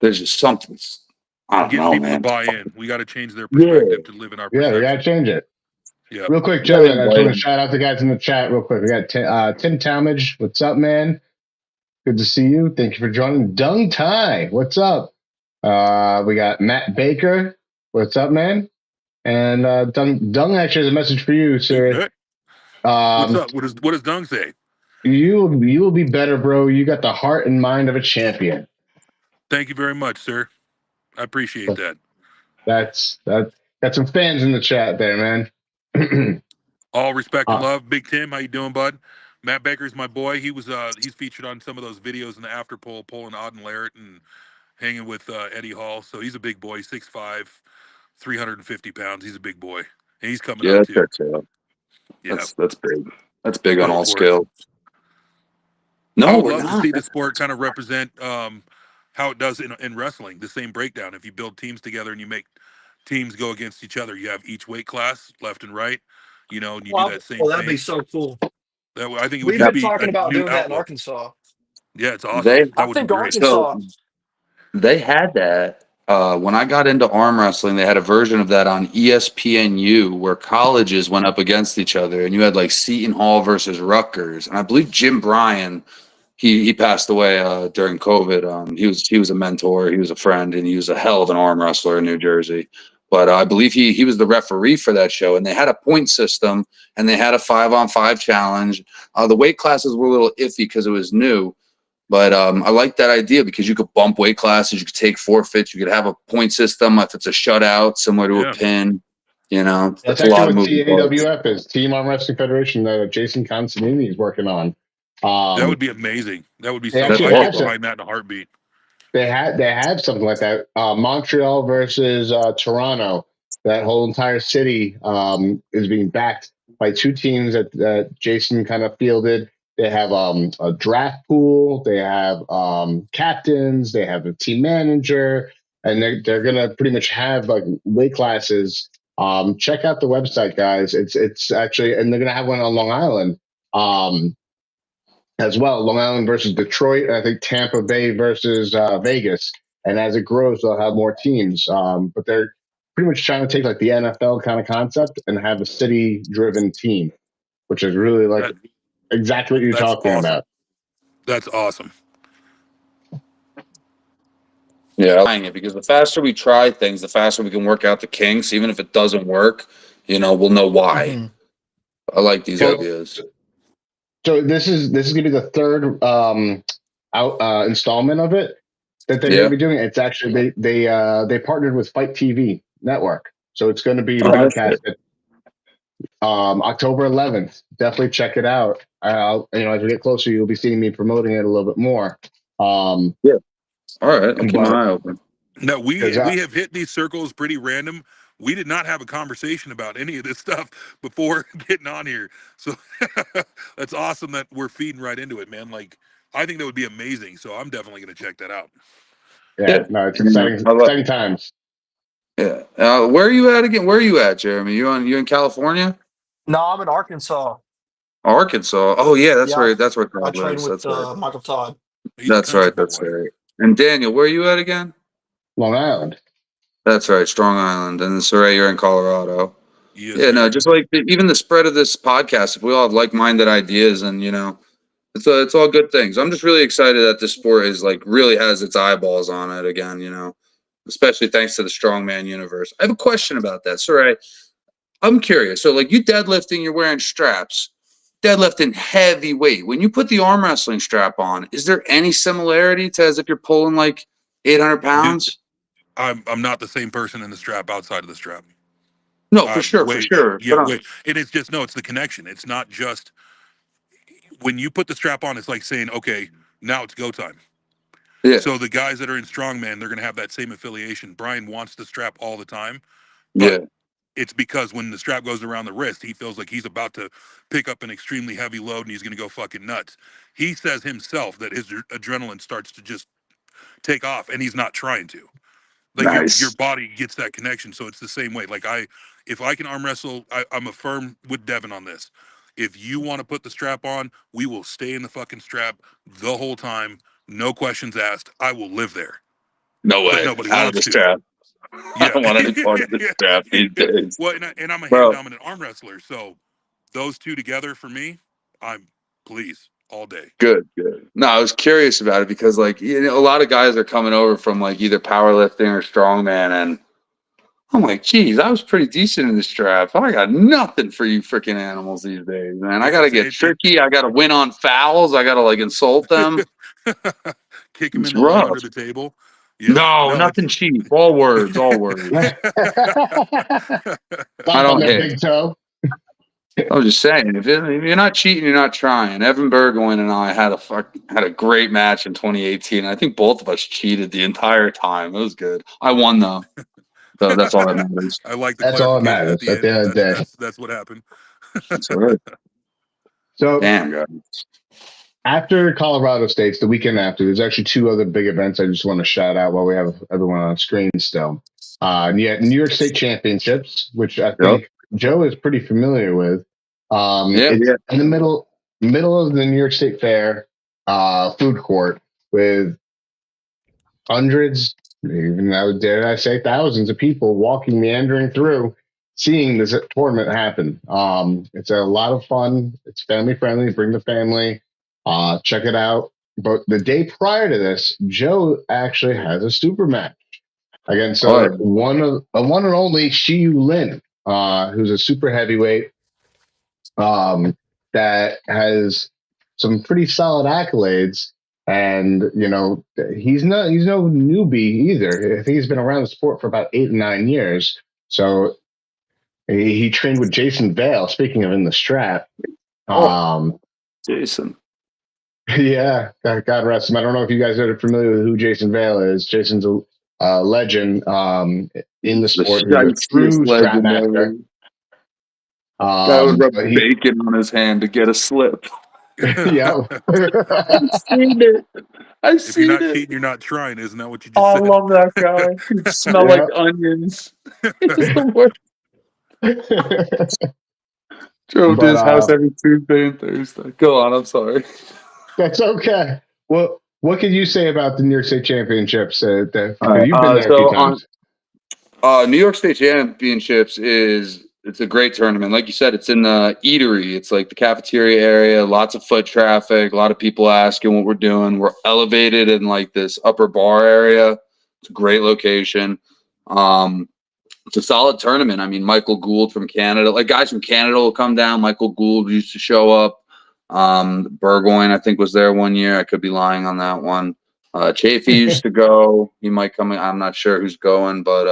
there's just something. I don't Getting know, people to man. buy in. We got to change their Yeah, perspective to live in our Yeah, we got to perception. change it. Yep. Real quick, you gotta gentlemen. I just invite want to them. shout out the guys in the chat real quick. We got Tim Talmadge. What's up, man? Good to see you. Thank you for joining. Dung Tai. What's up? We got Matt Baker. What's up, man? And Dung actually has a message for you, sir. Hey, what's Um, up? What does Dung say? you will be better, bro. You got the heart and mind of a champion. Thank you very much, sir. I appreciate that. That got some fans in the chat there, man. All respect and uh, love. Big Tim, how you doing, bud? Matt Baker's my boy. He's featured on some of those videos in the after poll, pulling Auden Larrett and hanging with Eddie Hall. So he's a big boy, 6'5", 350 pounds. He's a big boy. And he's coming Yeah, up that's too. fair too. Yeah. That's big. That's big on Go all for it. scales. I No, would we're love to not. see the sport kind of represent how it does in wrestling, the same breakdown. If you build teams together and you make teams go against each other, you have each weight class, left and right, and you do that same Well, that'd be thing. so cool. I think it would We've just been be a talking about new doing that in outlook. Arkansas. Yeah, it's awesome. They That I would be think great. so Arkansas They had that. When I got into arm wrestling, they had a version of that on ESPNU where colleges went up against each other, and you had like Seton Hall versus Rutgers, and I believe Jim Bryan. He passed away during COVID. He was a mentor, he was a friend, and he was a hell of an arm wrestler in New Jersey. But I believe he was the referee for that show, and they had a point system, and they had a 5-on-5 challenge. The weight classes were a little iffy because it was new. But I like that idea because you could bump weight classes, you could take forfeits, you could have a point system if it's a shutout, similar to a pin. You know, That's that's a lot actually of what moving parts. TAWF is, Team Arm Wrestling Federation, that Jason Constantini is working on. That would be amazing. That would be They so. actually I'd get have some. behind that in a heartbeat. They had something like that. Montreal versus Toronto. That whole entire city is being backed by two teams that Jason kind of fielded. They have a draft pool. They have captains. They have a team manager, and they're gonna pretty much have like weight classes. Check out the website, guys. It's actually, and they're gonna have one on Long Island. As well. Long Island versus Detroit, and I think Tampa Bay versus Vegas. And as it grows, they'll have more teams. But they're pretty much trying to take like the NFL kind of concept and have a city-driven team, which is really like That, exactly what you're that's talking awesome. about. That's awesome. Yeah, I'm buying it because the faster we try things, the faster we can work out the kinks. Even if it doesn't work, you know, we'll know why. Mhm. I like these Well, ideas. so this is gonna be the third installment of it that they're Yeah. gonna be doing. It's actually they partnered with Fight TV Network, so it's going to be Oh, that's good. broadcasted October 11th. Definitely check it out. As we get closer, you'll be seeing me promoting it a little bit more. Yeah. All right. I'll keep But my eye open. No, because we have hit these circles pretty random. We did not have a conversation about any of this stuff before getting on here. So that's awesome that we're feeding right into it, man. Like I think that would be amazing. So I'm definitely going to check that out. yeah, no, it's Yeah. exciting times. Yeah. Where are you at again? Where are you at, Jeremy? You in California? No, I'm in Arkansas. Arkansas. Oh yeah, that's Yeah, right. That's where I Todd train lives. with That's right. Michael Todd. He's a That's country right. boy. That's right. And Daniel, where are you at again? Long Island. That's right, Strong Island. And Saray, you're in Colorado. Yes, Yeah, no, sir. just like even the spread of this podcast, if we all have like-minded ideas, and you know, it's all good things. I'm just really excited that this sport is like really has its eyeballs on it again. You know, especially thanks to the strongman universe. I have a question about that, Saray. I'm curious. So, like, you deadlifting, you're wearing straps, deadlifting heavy weight. When you put the arm wrestling strap on, is there any similarity to as if you're pulling like 800 Dude, pounds? I'm not the same person in the strap outside of the strap. No, for sure, for Wait, sure. yeah, But wait. And it's just no, it's the connection. It's not just when you put the strap on, it's like saying, okay, now it's go time. yeah, So the guys that are in strongman, they're gonna have that same affiliation. Brian wants the strap all the time, yeah, but it's because when the strap goes around the wrist, he feels like he's about to pick up an extremely heavy load and he's gonna go fucking nuts. He says himself that his adrenaline starts to just take off, and he's not trying to. Like your nice. body gets that connection, so it's the same way. Like if I can arm wrestle, I'm a firm with Devin on this. If you want to put the strap on, we will stay in the fucking strap the whole time, no questions asked. I will live there, No but way. nobody Out of wants the to. strap. I Yeah, don't want any part of the strap these days. well, and I'm a hand Bro, dominant arm wrestler, so those two together for me, I'm please all day. good, good. No, I was curious about it because, like, you know, a lot of guys are coming over from like either powerlifting or strongman, and I'm like, geez, I was pretty decent in the strap. I got nothing for you freaking animals these days, man. I Yeah, gotta get tricky. I gotta win on fouls. I gotta like insult them. kick him in It's the lung rough. under the table. Yeah, No, no, it's nothing cheap. All words, all words. Stomp I on don't that hit. big toe. I was just saying, if you're not cheating, you're not trying. Evan Bergwijn and I had a great match in 2018. I think both of us cheated the entire time. It was good. I won though, so that's all that matters. I like the That's all that clarification at matters the at the end. end of the day. That's what happened. That's all right. So Damn, guys. after Colorado State's, the weekend after, there's actually two other big events I just want to shout out while we have everyone on screen still. Yeah, New York State Championships, which I Yep. think Joe is pretty familiar with. Yeah, It's yeah. in the middle of the New York State Fair food court with hundreds, even dare I say thousands of people walking, meandering through, seeing this tournament happen. It's a lot of fun. It's family friendly. Bring the family. Check it out. But the day prior to this, Joe actually has a super match against one and only Shiyu Lin, who's a super heavyweight that has some pretty solid accolades. And he's no newbie either. I think he's been around the sport for about 8 or 9 years. So he trained with Jason Vale. Speaking of in the strap, Jason. Yeah, God rest him. I don't know if you guys are familiar with who Jason Vale is. Jason's a legend in the sport. He's a true strap master. Guy would rub bacon on his hand to get a slip. Yeah. I've seen it. If you're not cheating, you're not trying. Isn't that what you just said? I love that guy. He smell like onions. He's the worst. Drove to his house every Tuesday and Thursday. Go on, I'm sorry. That's okay. Well, what can you say about the New York State Championships? You've been there a few times. New York State Championships it's a great tournament. Like you said, it's in the eatery. It's like the cafeteria area, lots of foot traffic, a lot of people asking what we're doing. We're elevated in like this upper bar area. It's a great location. It's a solid tournament. I mean, Michael Gould from Canada, like guys from Canada will come down. Michael Gould used to show up. Burgoyne, I think, was there one year. I could be lying on that one. Chafee used to go. He might come in. I'm not sure who's going, but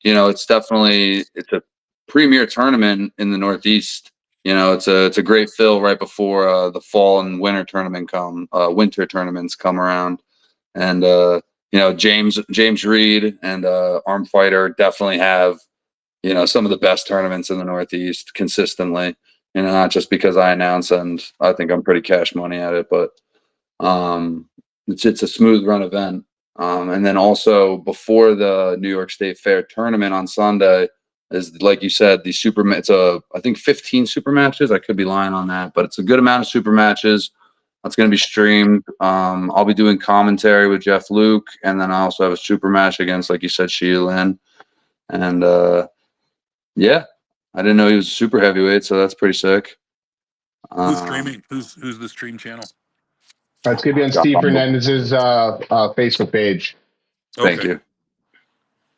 it's a premier tournament in the Northeast. It's a great fill right before the fall and winter tournaments come around. And James Reed and Arm Fighter definitely have some of the best tournaments in the Northeast consistently. Not just because I announce and I think I'm pretty cash money at it, but it's a smooth run event. And then also before the New York State Fair tournament on Sunday is, like you said, I think 15 super matches. I could be lying on that, but it's a good amount of super matches. That's going to be streamed. I'll be doing commentary with Jeff Luke, and then I also have a super match against, like you said, Shiyu Lin. And I didn't know he was a super heavyweight, so that's pretty sick. Who's streaming? Who's the stream channel? It's going to be on Steve Fernandez's Facebook page. Okay. Thank you.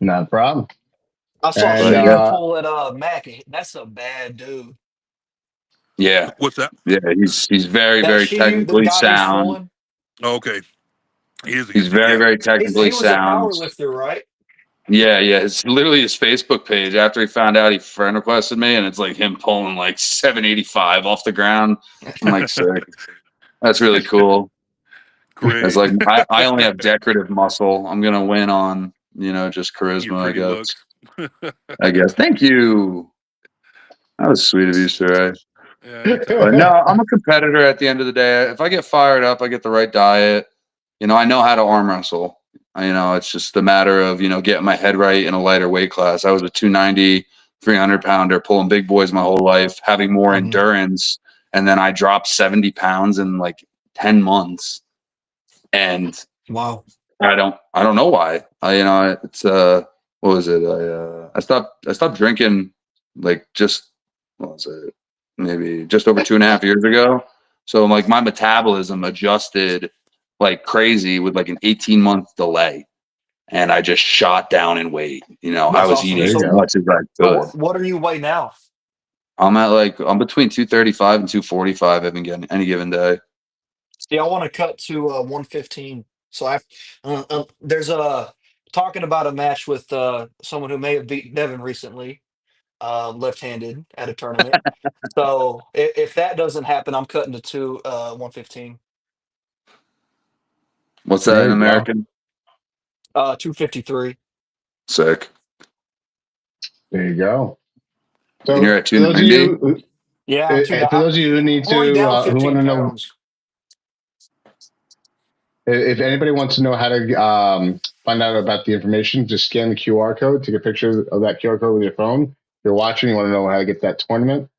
No problem. I saw Shiyu pull at Mac. That's a bad dude. Yeah. What's that? Yeah, he's very, very technically sound. Oh, okay. He's very, very technically sound. He was a powerlifter, right? Yeah. It's literally his Facebook page after he found out he friend requested me, and it's like him pulling like 785 off the ground. I'm like, sick. That's really cool. Great. It's like I only have decorative muscle. I'm gonna win on just charisma, I guess. I guess. Thank you. That was sweet of you, sir. Yeah, but no, I'm a competitor at the end of the day. If I get fired up, I get the right diet. I know how to arm wrestle. It's just a matter of, getting my head right in a lighter weight class. I was a 290, 300 pounder, pulling big boys my whole life, having more endurance. And then I dropped 70 pounds in like 10 months. And wow, I don't know why. It's what was it? I stopped drinking like maybe just over 2.5 years ago. So like my metabolism adjusted like crazy with like an 18-month delay, and I just shot down in weight. I was eating as much as I could. What are you weighing now? I'm between 235 and 245 any given day. See, I want to cut to 115. So there's talking about a match with someone who may have beaten Devin recently, left-handed at a tournament. So if that doesn't happen, I'm cutting to 115. What's that in American? 253. Sick. There you go. So and you're at 290? Yeah. For those of you who need to, who want to know, if anybody wants to know how to find out about the information, just scan the QR code, take a picture of that QR code with your phone. If you're watching, you want to know how to get that tournament.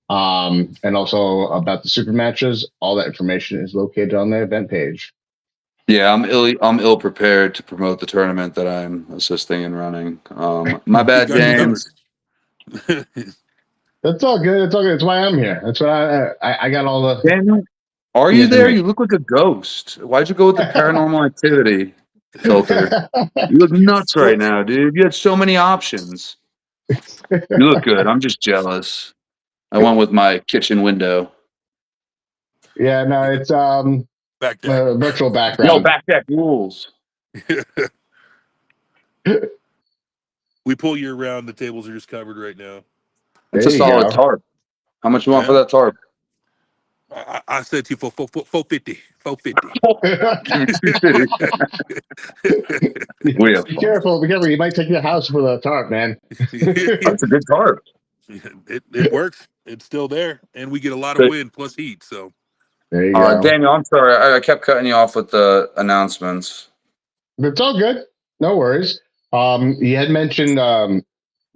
And also about the super matches, all that information is located on the event page. Yeah, I'm ill prepared to promote the tournament that I'm assisting in running. My He's bad, got you covered. James. That's all good. It's all good. That's why I'm here. That's why I got all the Daniel, are you there? You look like a ghost. Why'd you go with the paranormal activity filter? You look nuts right now, dude. You had so many options. You look good. I'm just jealous. I went with my kitchen window. Yeah, no, it's Back deck. virtual Yo, background. back deck rules. We pull you around. The tables are just covered right now. It's There a you solid go. tarp. How much you want for Yeah. that tarp? I said to you for 450. 450. Give me 250. We have Be fun. careful, be careful. You might take your house for the tarp, man. That's a good tarp. It works. It's still there, and we get a lot of wind plus heat. So There you go. Daniel, I'm sorry. I kept cutting you off with the announcements. It's all good. No worries. You had mentioned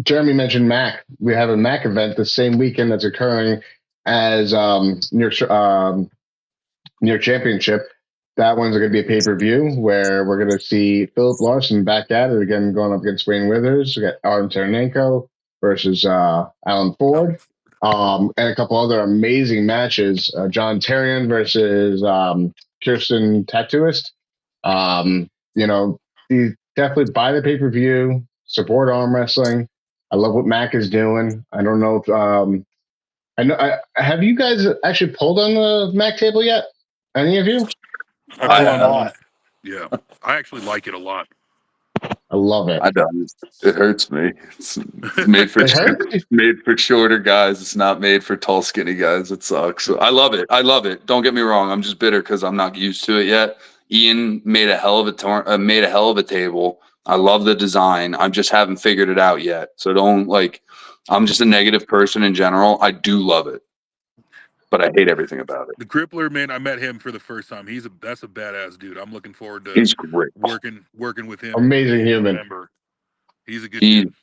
Jeremy mentioned Mac. We have a Mac event the same weekend that's occurring as near championship. That one's going to be a pay-per-view where we're going to see Philip Larson back at it again, going up against Wayne Withers. We got Artem Ternenko versus Alan Ford, and a couple other amazing matches. John Terrian versus Kirsten Tattooist. You know, you definitely buy the pay-per-view, support arm wrestling. I love what Mac is doing. I don't know if I know. Have you guys actually pulled on the Mac table yet? Any of you? I I pull have on one. not. Yeah, I actually like it a lot. I love it. I don't. It hurts me. It's made for It hurts. made for shorter guys. It's not made for tall, skinny guys. It sucks. So I love it. I love it. Don't get me wrong. I'm just bitter because I'm not used to it yet. Ian made a hell of a table. I love the design. I just haven't figured it out yet. So don't like. I'm just a negative person in general. I do love it, but I hate everything about it. The Crippler, man, I met him for the first time. That's a badass dude. I'm looking forward to He's great. working with him Amazing in human. November. He's a good He dude.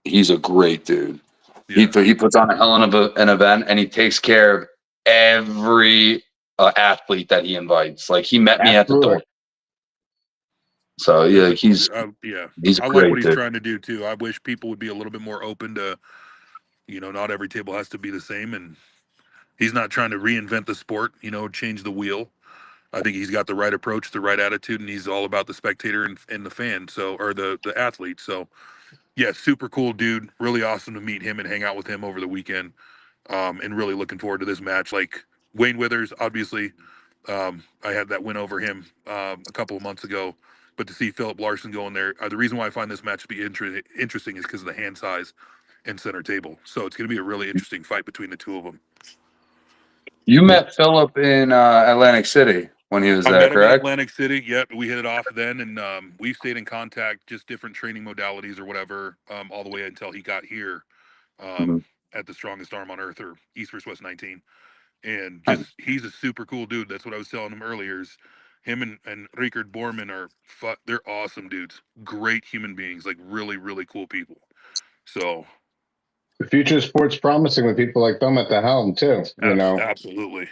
he's a great dude. Yeah. He puts on a hell of an event, and he takes care of every athlete that he invites. Like he met me at the Absolutely. door. So yeah, he's I like what great he's dude. trying to do too. I wish people would be a little bit more open to, not every table has to be the same, and he's not trying to reinvent the sport, change the wheel. I think he's got the right approach, the right attitude, and he's all about the spectator and the fan, or the athlete. So, yeah, super cool dude. Really awesome to meet him and hang out with him over the weekend. And really looking forward to this match. Like Wayne Withers, obviously, I had that win over him a couple of months ago. But to see Philip Larson go in there, the reason why I find this match to be interesting is because of the hand size and center table. So it's going to be a really interesting fight between the two of them. You met Philip in Atlantic City when he was I there, met him in correct? Atlantic City. Yep, we hit it off then, and we've stayed in contact, just different training modalities or whatever, all the way until he got here at the Strongest Arm on Earth, or East vs. West 19. And just he's a super cool dude. That's what I was telling him earlier. Is him and Rickard Borman they're awesome dudes, great human beings, like really really cool people. So The future of sports promising with people like them at the helm too. absolutely.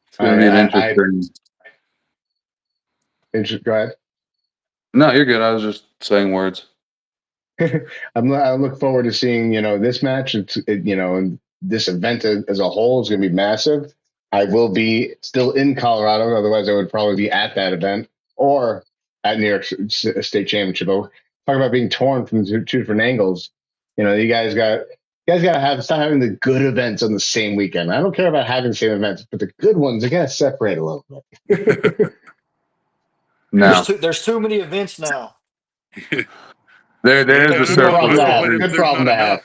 It's going to be an interesting. Go ahead. No, you're good. I was just saying words. I look forward to seeing this match. And this event as a whole is going to be massive. I will be still in Colorado, otherwise I would probably be at that event or at New York State Championship. But talk about being torn from two different angles. You guys got to stop having the good events on the same weekend. I don't care about having the same events, but the good ones are going to separate a little bit. No, There's too many events now. there is a surplus. Good problem to have.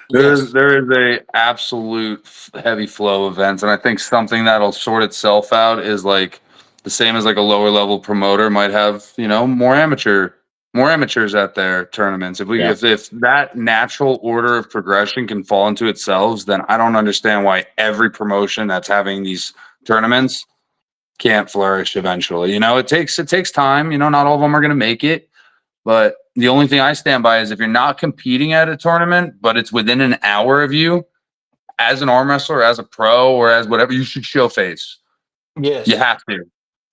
There is a absolute heavy flow of events, and I think something that'll sort itself out is like the same as like a lower level promoter might have, more amateurs at their tournaments. If that natural order of progression can fall into itself, then I don't understand why every promotion that's having these tournaments can't flourish eventually. It takes time. Not all of them are going to make it. But the only thing I stand by is if you're not competing at a tournament, but it's within an hour of you, as an arm wrestler, as a pro, or as whatever, you should show face. Yes. You have to.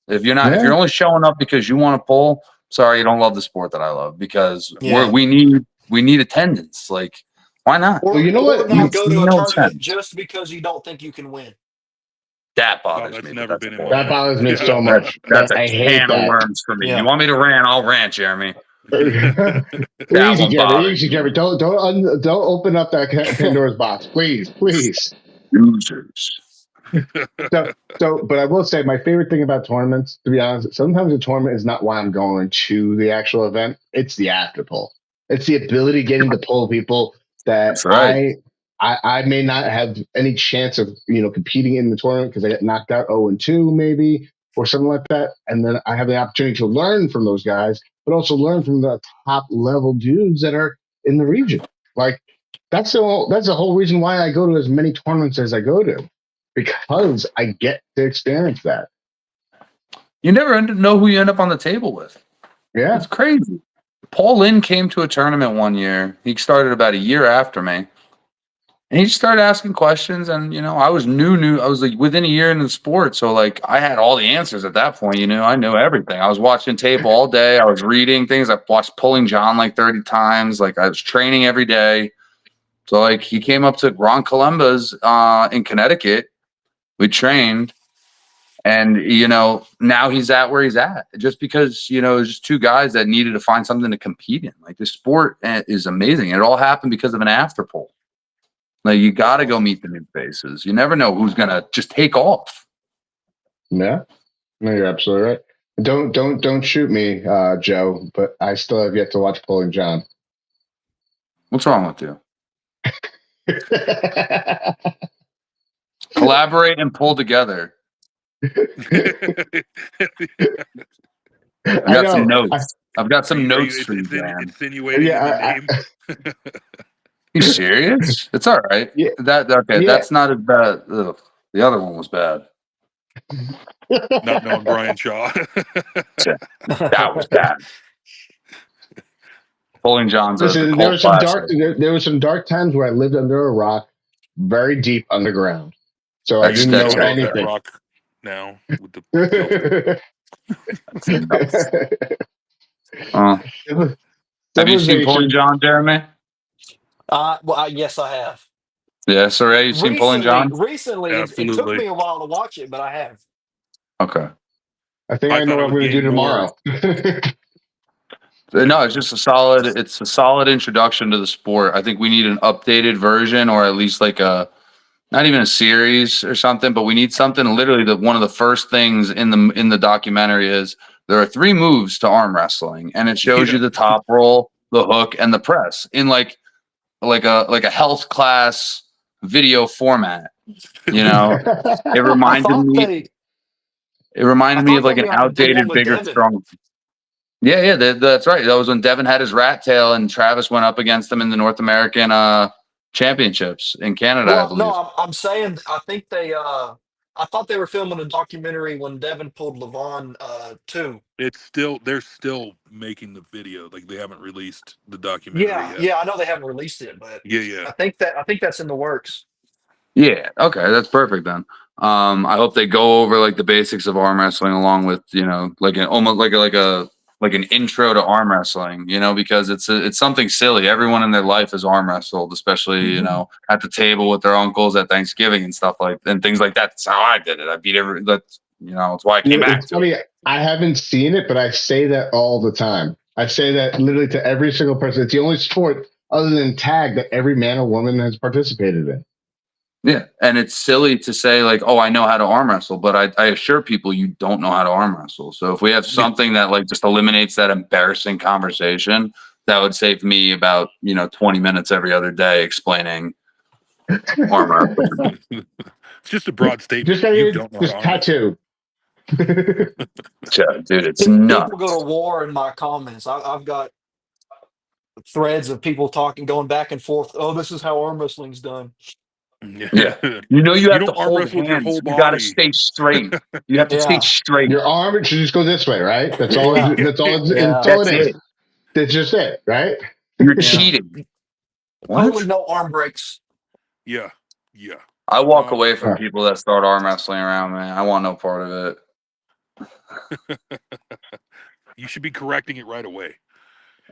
If you're only showing up because you want to pull, sorry, you don't love the sport that I love, because we need attendance. Like, why not? Well, you know Or what? not Makes go to a no tournament sense. just because you don't think you can win. That Oh, bothers that's me. But never that's been a in whole That my. bothers me so Yeah. much. that's a I hate can of that. worms for me. Yeah. You want me to rant? I'll rant, Jeremy. That Easy, one Jeremy. bothers Easy, me. Jeremy. Don't open up that Pandora's box, please, please. Losers. But I will say my favorite thing about tournaments, to be honest, sometimes a tournament is not why I'm going to the actual event. It's the after pull. It's the ability getting to pull people that That's right. I may not have any chance of competing in the tournament because I get knocked out 0-2 maybe or something like that, and then I have the opportunity to learn from those guys, but also learn from the top level dudes that are in the region. Like that's the whole reason why I go to as many tournaments as I go to, because I get to experience that. You never know who you end up on the table with. Yeah. It's crazy. Paul Lynn came to a tournament one year. He started about a year after me. And he just started asking questions. And, I was new. I was like within a year in the sport. So, like, I had all the answers at that point. I knew everything. I was watching tape all day. I was reading things. I watched Pulling John like 30 times. Like, I was training every day. So, like, he came up to Ron Columba's in Connecticut. We trained. And, now he's at where he's at just because, it's just two guys that needed to find something to compete in. Like, the sport is amazing. It all happened because of an after pull. Like, you got to go meet the new faces. You never know who's going to just take off. Yeah. No, you're absolutely right. Don't shoot me, Joe, but I still have yet to watch Pulling John. What's wrong with you? Collaborate and pull together. I've got some notes. I've got some notes for you, Dan. Insinuating in the name. You serious? It's all right. Yeah. Okay. Yeah. That's not as bad. Ugh, the other one was bad. Not knowing Brian Shaw. That was bad. Pulling John's Listen, a there cult were some classic. there were some dark times where I lived under a rock, very deep underground. So I didn't know That anything. rock now with the Have you seen Pulling John, Jeremy? Yes, I have. Yeah, Cire, you seen Pulling John? Recently, it took me a while to watch it, but I have. Okay. I think I know what I'm going to do tomorrow. No, it's just a solid introduction to the sport. I think we need an updated version, or at least like not even a series or something, but we need something. Literally, one of the first things in the documentary is there are 3 moves to arm wrestling, and it shows you the top roll, the hook, and the press in like a health class video format. It reminded me. It reminded me of like an outdated, bigger, strong. Yeah, that's right. That was when Devin had his rat tail and Travis went up against him in the North American championships in Canada, I believe. No, I'm saying I think I thought they were filming a documentary when Devin pulled Levon too. They're still making the video. Like, they haven't released the documentary yet. Yeah, I know they haven't released it, but yeah. I think that's in the works. Yeah, okay, that's perfect then. I hope they go over like the basics of arm wrestling along with, like almost like an intro to arm wrestling, because it's something silly. Everyone in their life has arm wrestled, especially, at the table with their uncles at Thanksgiving and stuff and things like that. That's how I did it. I beat it's why I came back it's funny. I haven't seen it, but I say that all the time. I say that literally to every single person. It's the only sport other than tag that every man or woman has participated in. Yeah, and it's silly to say like, oh, I know how to arm wrestle, but I assure people you don't know how to arm wrestle. So if we have something that like just eliminates that embarrassing conversation, that would save me about 20 minutes every other day explaining arm wrestling. It's just a broad statement. You don't know just how to arm tattoo. Yeah, dude, it's nuts. People go to war in my comments. I've got threads of people going back and forth. Oh, this is how arm wrestling's done. Yeah, you have to arm hold wrestle with your whole hands. body. You got to stay straight. You have to stay straight. Your arm should just go this way, right? That's all. That's all. That's all it is. That's just it, right? You're cheating. Totally no arm breaks. Yeah. I walk away from people that start arm wrestling around me. I want no part of it. You should be correcting it right away.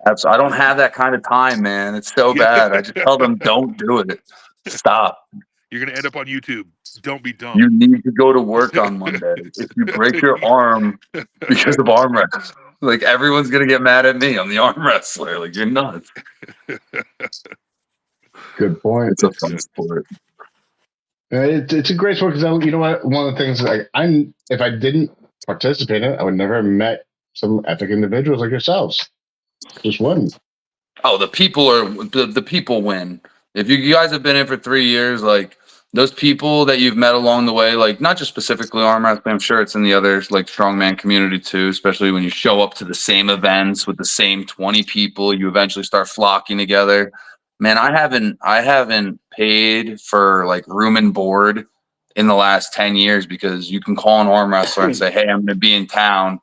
I don't have that kind of time, man. It's so bad. I just tell them, don't do it. Stop. You're going to end up on YouTube. Don't be dumb. You need to go to work on Monday. If you break your arm because of arm wrestling, like everyone's going to get mad at me. I'm the arm wrestler. Like, you're nuts. Good point. It's a fun sport. It's a great sport because you know what? One of the things if I didn't participate in it, I would never have met some epic individuals like yourselves. Just wouldn't. Oh, the people win. If you guys have been in for 3 years, like those people that you've met along the way, like not just specifically arm wrestling, I'm sure it's in the other like strongman community too, especially when you show up to the same events with the same 20 people, you eventually start flocking together. Man, I haven't paid for like room and board in the last 10 years because you can call an arm wrestler and say, "Hey, I'm going to be in town.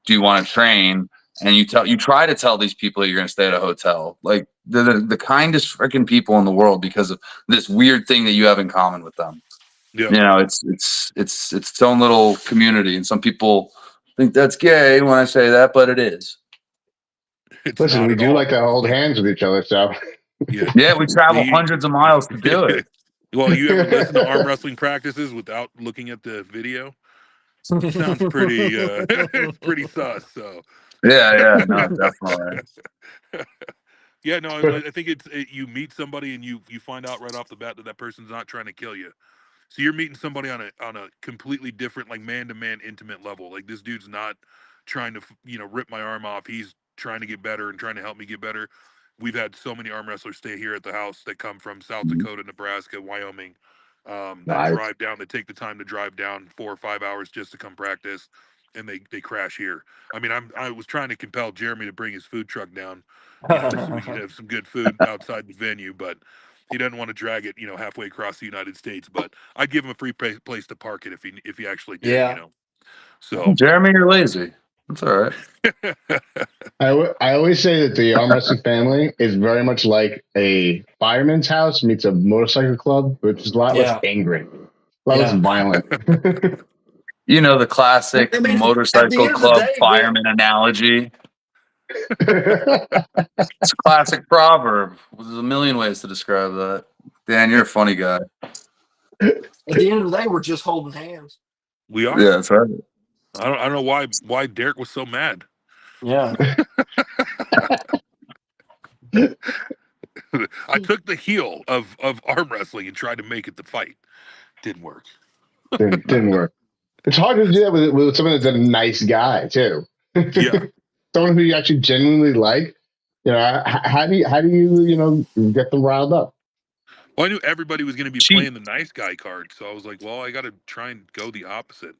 Do you want to train?" And you try to tell these people you're going to stay at a hotel. Like they're the kindest freaking people in the world because of this weird thing that you have in common with them. Yeah. You know, it's its own little community, and some people think that's gay when I say that, but it is. Listen, we do like to hold hands with each other, so yeah, we travel hundreds of miles to do it. Well, you ever listen to arm wrestling practices without looking at the video? Sounds pretty pretty sus. So yeah, no, definitely. Yeah, no, I think you meet somebody and you find out right off the bat that person's not trying to kill you. So you're meeting somebody on a completely different, like man-to-man intimate level. Like this dude's not trying to rip my arm off. He's trying to get better and trying to help me get better. We've had so many arm wrestlers stay here at the house that come from South Dakota, Nebraska, Wyoming, that drive down, that take the time to drive down 4 or 5 hours just to come practice, and they crash here. I mean, I was trying to compel Jeremy to bring his food truck down, so we can have some good food outside the venue, but he doesn't want to drag it, halfway across the United States. But I'd give him a free place to park it if he actually did, Yeah. So Jeremy, you're lazy. That's all right. I always say that the arm wrestling family is very much like a fireman's house meets a motorcycle club, which is a lot less angry, a lot less violent. You know, the classic motorcycle club fireman analogy. It's a classic proverb. There's a million ways to describe that. Dan, you're a funny guy. At the end of the day, we're just holding hands. We are. Yeah, that's right. I don't know why Derek was so mad. Yeah. I took the heel of arm wrestling and tried to make it the fight. Didn't work. Didn't work. It's hard to do that with someone that's a nice guy too. Yeah. Someone who you actually genuinely like. How do you get them riled up? Well, I knew everybody was going to be playing the nice guy card, so I was like, well, I got to try and go the opposite.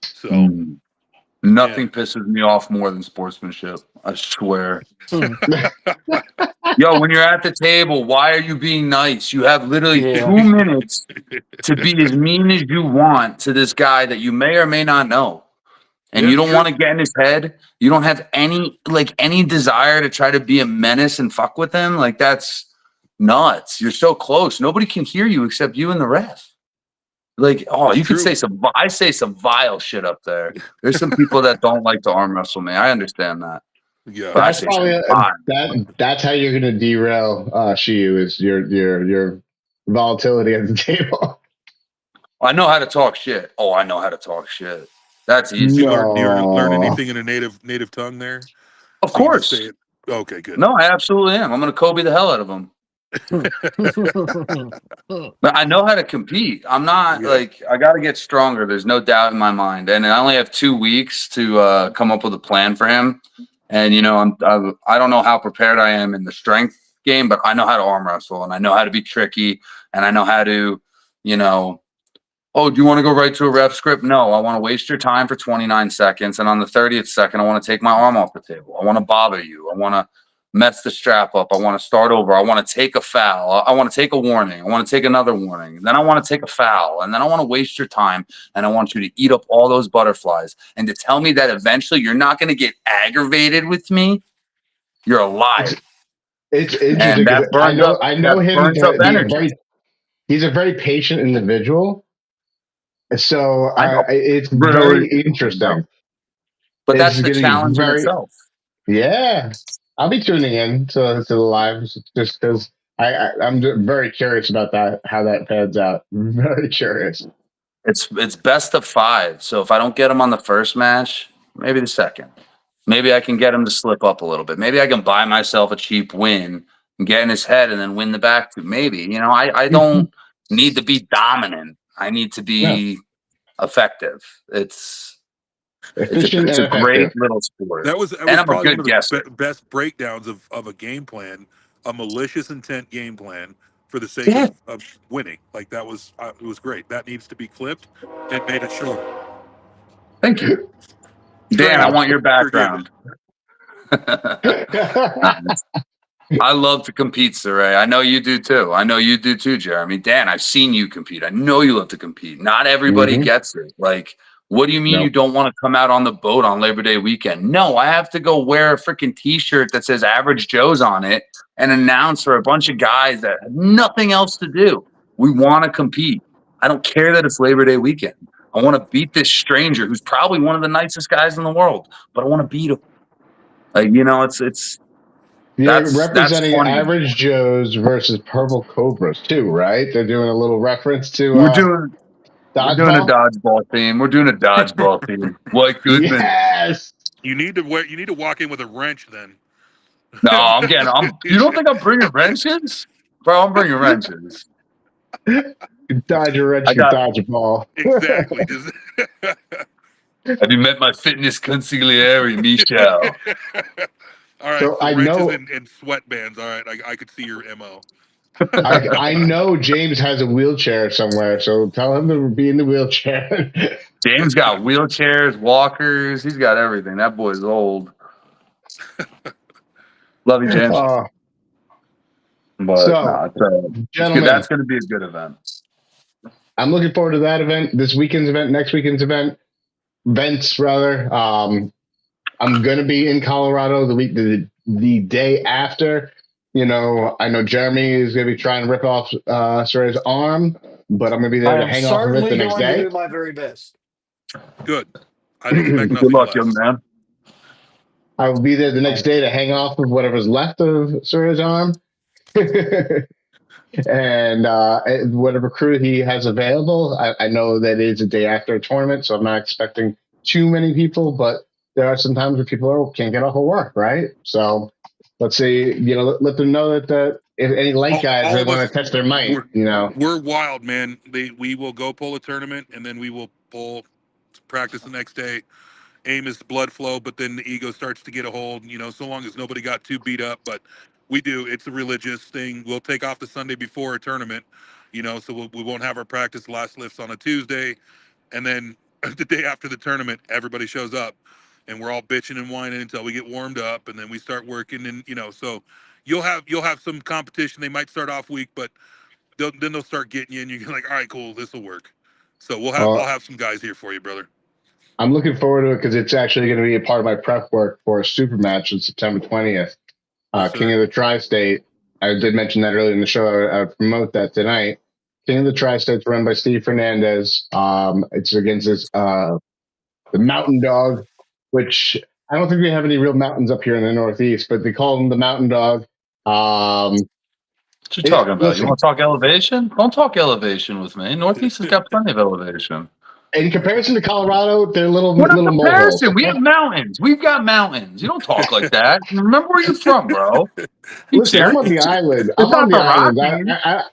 So nothing pisses me off more than sportsmanship. I swear. Yo, when you're at the table, why are you being nice? You have literally 2 minutes to be as mean as you want to this guy that you may or may not know. And you don't want to get in his head. You don't have any desire to try to be a menace and fuck with him. Like, that's nuts. You're so close. Nobody can hear you except you and the ref. Like, you could say I say some vile shit up there. There's some people that don't like to arm wrestle me. I understand that. Yeah, that's probably that's how you're going to derail Shiyu is your volatility at the table. I know how to talk shit. I know how to talk shit. That's easy. You learn anything in a native tongue there? Of course. Okay, good. No, I absolutely am. I'm going to Kobe the hell out of him. But I know how to compete. I'm not I got to get stronger. There's no doubt in my mind. And I only have 2 weeks to come up with a plan for him. And, I don't know how prepared I am in the strength game, but I know how to arm wrestle and I know how to be tricky and I know how to, do you want to go right to a ref script? No, I want to waste your time for 29 seconds. And on the 30th second, I want to take my arm off the table. I want to bother you. I want to mess the strap up. I want to start over. I want to take a foul. I want to take a warning. I want to take another warning. Then I want to take a foul. And then I want to waste your time. And I want you to eat up all those butterflies. And to tell me that eventually you're not going to get aggravated with me, you're a liar. It's interesting. I know him. He's a very patient individual. So it's very interesting. But This that's is the going to be challenge in very, itself. yeah. I'll be tuning in to the lives just because I'm very curious about that, how that pans out. Very curious. It's best of 5. So if I don't get him on the first match, maybe the second. Maybe I can get him to slip up a little bit. Maybe I can buy myself a cheap win and get in his head and then win the back two. Maybe. I don't need to be dominant. I need to No, be effective. It's efficient it's and a great effective. little sport. That And was I'm a probably one good of the guesser. best breakdowns of a game plan, a malicious intent game plan for the sake Yeah. of winning. Like that was it was great. That needs to be clipped and made it short. Thank you. Dan, I Trey, want your forgive it. background. I love to compete, Cire. I know you do too. I know you do too, Jeremy. Dan, I've seen you compete. I know you love to compete. Not everybody Hmm. gets it. Like, what do you mean No. you don't want to come out on the boat on Labor Day weekend? No, I have to go wear a freaking t-shirt that says Average Joe's on it and announce for a bunch of guys that have nothing else to do. We want to compete. I don't care that it's Labor Day weekend. I want to beat this stranger who's probably one of the nicest guys in the world, but I want to beat him. Like, it's You're that's representing fun to me. Average Joes versus Purple Cobras too, right? They're doing a little reference to We're doing We're doing a dodgeball. dodgeball theme. We're doing a dodgeball theme. White Goodman. Yes. You need to walk in with a wrench then. No, you don't think I'm bringing wrenches? Bro, I'm bringing wrenches. Dodge a wrench I to got, dodge a ball. Exactly. Just have you met my fitness consigliere, Michelle? all right, So so I wrenches know and sweatbands. All right, I could see your MO. I know James has a wheelchair somewhere, so tell him to be in the wheelchair. James got wheelchairs, walkers. He's got everything. That boy's old. Love you, James. But So, no, it's good. gentlemen, That's going to be a good event. I'm looking forward to that event, this weekend's event, next weekend's events rather. I'm gonna be in Colorado the day after. I know Jeremy is gonna be trying to rip off Cire's arm, but I'm gonna be there I to am hang off of it the certainly next going to day. do my very best. Good. I'd expect Good nothing luck, less. young man. I will be there the next day to hang off of whatever's left of Cire's arm. And whatever crew he has available. I know that it is a day after a tournament, so I'm not expecting too many people, but there are some times where people can't get off of work, right? So let's say, let them know that if any light guys All they of want us, to test their might, we're wild, man. We will go pull a tournament, and then we will pull practice the next day. Aim is blood flow, but then the ego starts to get a hold. So long as nobody got too beat up, but we do. It's a religious thing. We'll take off the Sunday before a tournament. So we won't have our practice last lifts on a Tuesday, and then the day after the tournament, everybody shows up, and we're all bitching and whining until we get warmed up, and then we start working, and so you'll have some competition. They might start off weak, but then they'll start getting you, and you're like, all right, cool, this will work. So I'll have some guys here for you, brother. I'm looking forward to it because it's actually going to be a part of my prep work for a super match on September 20th. Yes, King of the Tri-State. I did mention that earlier in the show. I promote that tonight. King of the Tri-State's run by Steve Fernandez. It's against the Mountain Dog, which I don't think we have any real mountains up here in the Northeast, but they call him the Mountain Dog. What you talking about? Listen, You want to talk elevation? Don't talk elevation with me. Northeast has got plenty of elevation. in comparison to Colorado, they're little What a molehills. comparison. We have mountains. We've got mountains. You don't talk like that. Remember where you're from, bro. You Listen, I'm on the serious? island. It's I'm on not the the island. Rockies.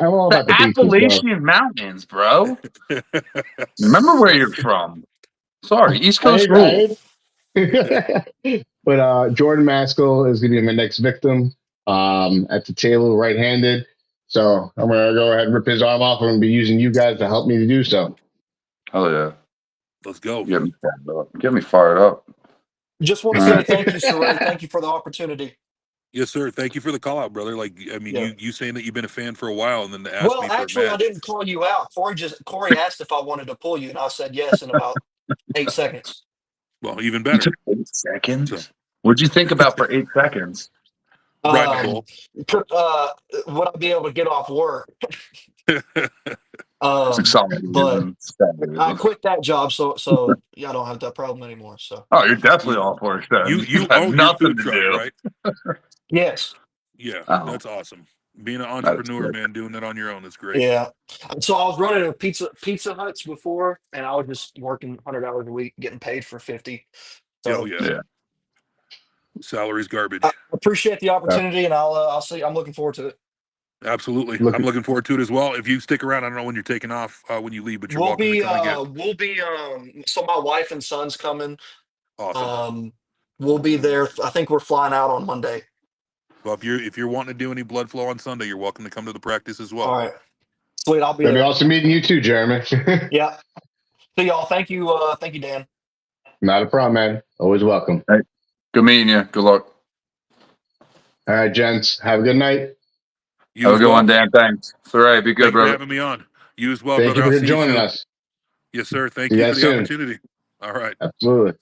I'm all The about the beaches, bro. Appalachian Mountains, bro. Remember where you're from. Sorry, East Coast rule. But Jordan Maskell is going to be my next victim at the table, right-handed. So I'm going to go ahead and rip his arm off. I'm going to be using you guys to help me to do so. Oh, yeah. Let's go. Get me fired up. Get me fired up. Just want to say thank you, Cire. Thank you for the opportunity. Yes, sir. Thank you for the call out, brother. Like, I mean, Yeah. you saying that you've been a fan for a while, and then to ask Well, me for actually, a I match. didn't call you out. Corey asked if I wanted to pull you, and I said yes in about 8 seconds. Well, even You better. took 8 seconds? So, What'd you think about for 8 seconds? riding a bull. Would I be able to get off work? It's exciting. But And sad. I quit that job, so yeah, I don't have that problem anymore. So Oh, you're definitely all for it. Then. You You've had own your nothing food to truck, do. right? yes, Yeah, Oh, that's awesome. Being an that's entrepreneur, good. man, doing that on your own is great. yeah. So I was running a Pizza Huts before, and I was just working 100 hours a week, getting paid for 50. Oh So yeah. Yeah. Salary's I garbage. appreciate the Yeah. opportunity, and I'll see. I'm looking forward to it. Absolutely. Look I'm at- looking forward to it as well. If you stick around, I don't know when you're taking off when you leave, but you're We'll welcome to be come again. So my wife and son's coming. Awesome. We'll be there. I think we're flying out on Monday. Well, if you're wanting to do any blood flow on Sunday, you're welcome to come to the practice as well. All right. Sweet, I'll be It'd be there. awesome meeting you too, Jeremy. Yeah. See y'all. Thank you, Dan. Not a problem, man. Always welcome. Good meeting you. Good luck. All right, gents. Have a good night. You Have a as good well. one, Dan. Thanks. It's all right. Be good, Thank you for brother. having me on. You as well, Thank brother. you I'll for see you joining soon. us. Yes, sir. Thank See you you for guys the soon. opportunity. All right. Absolutely.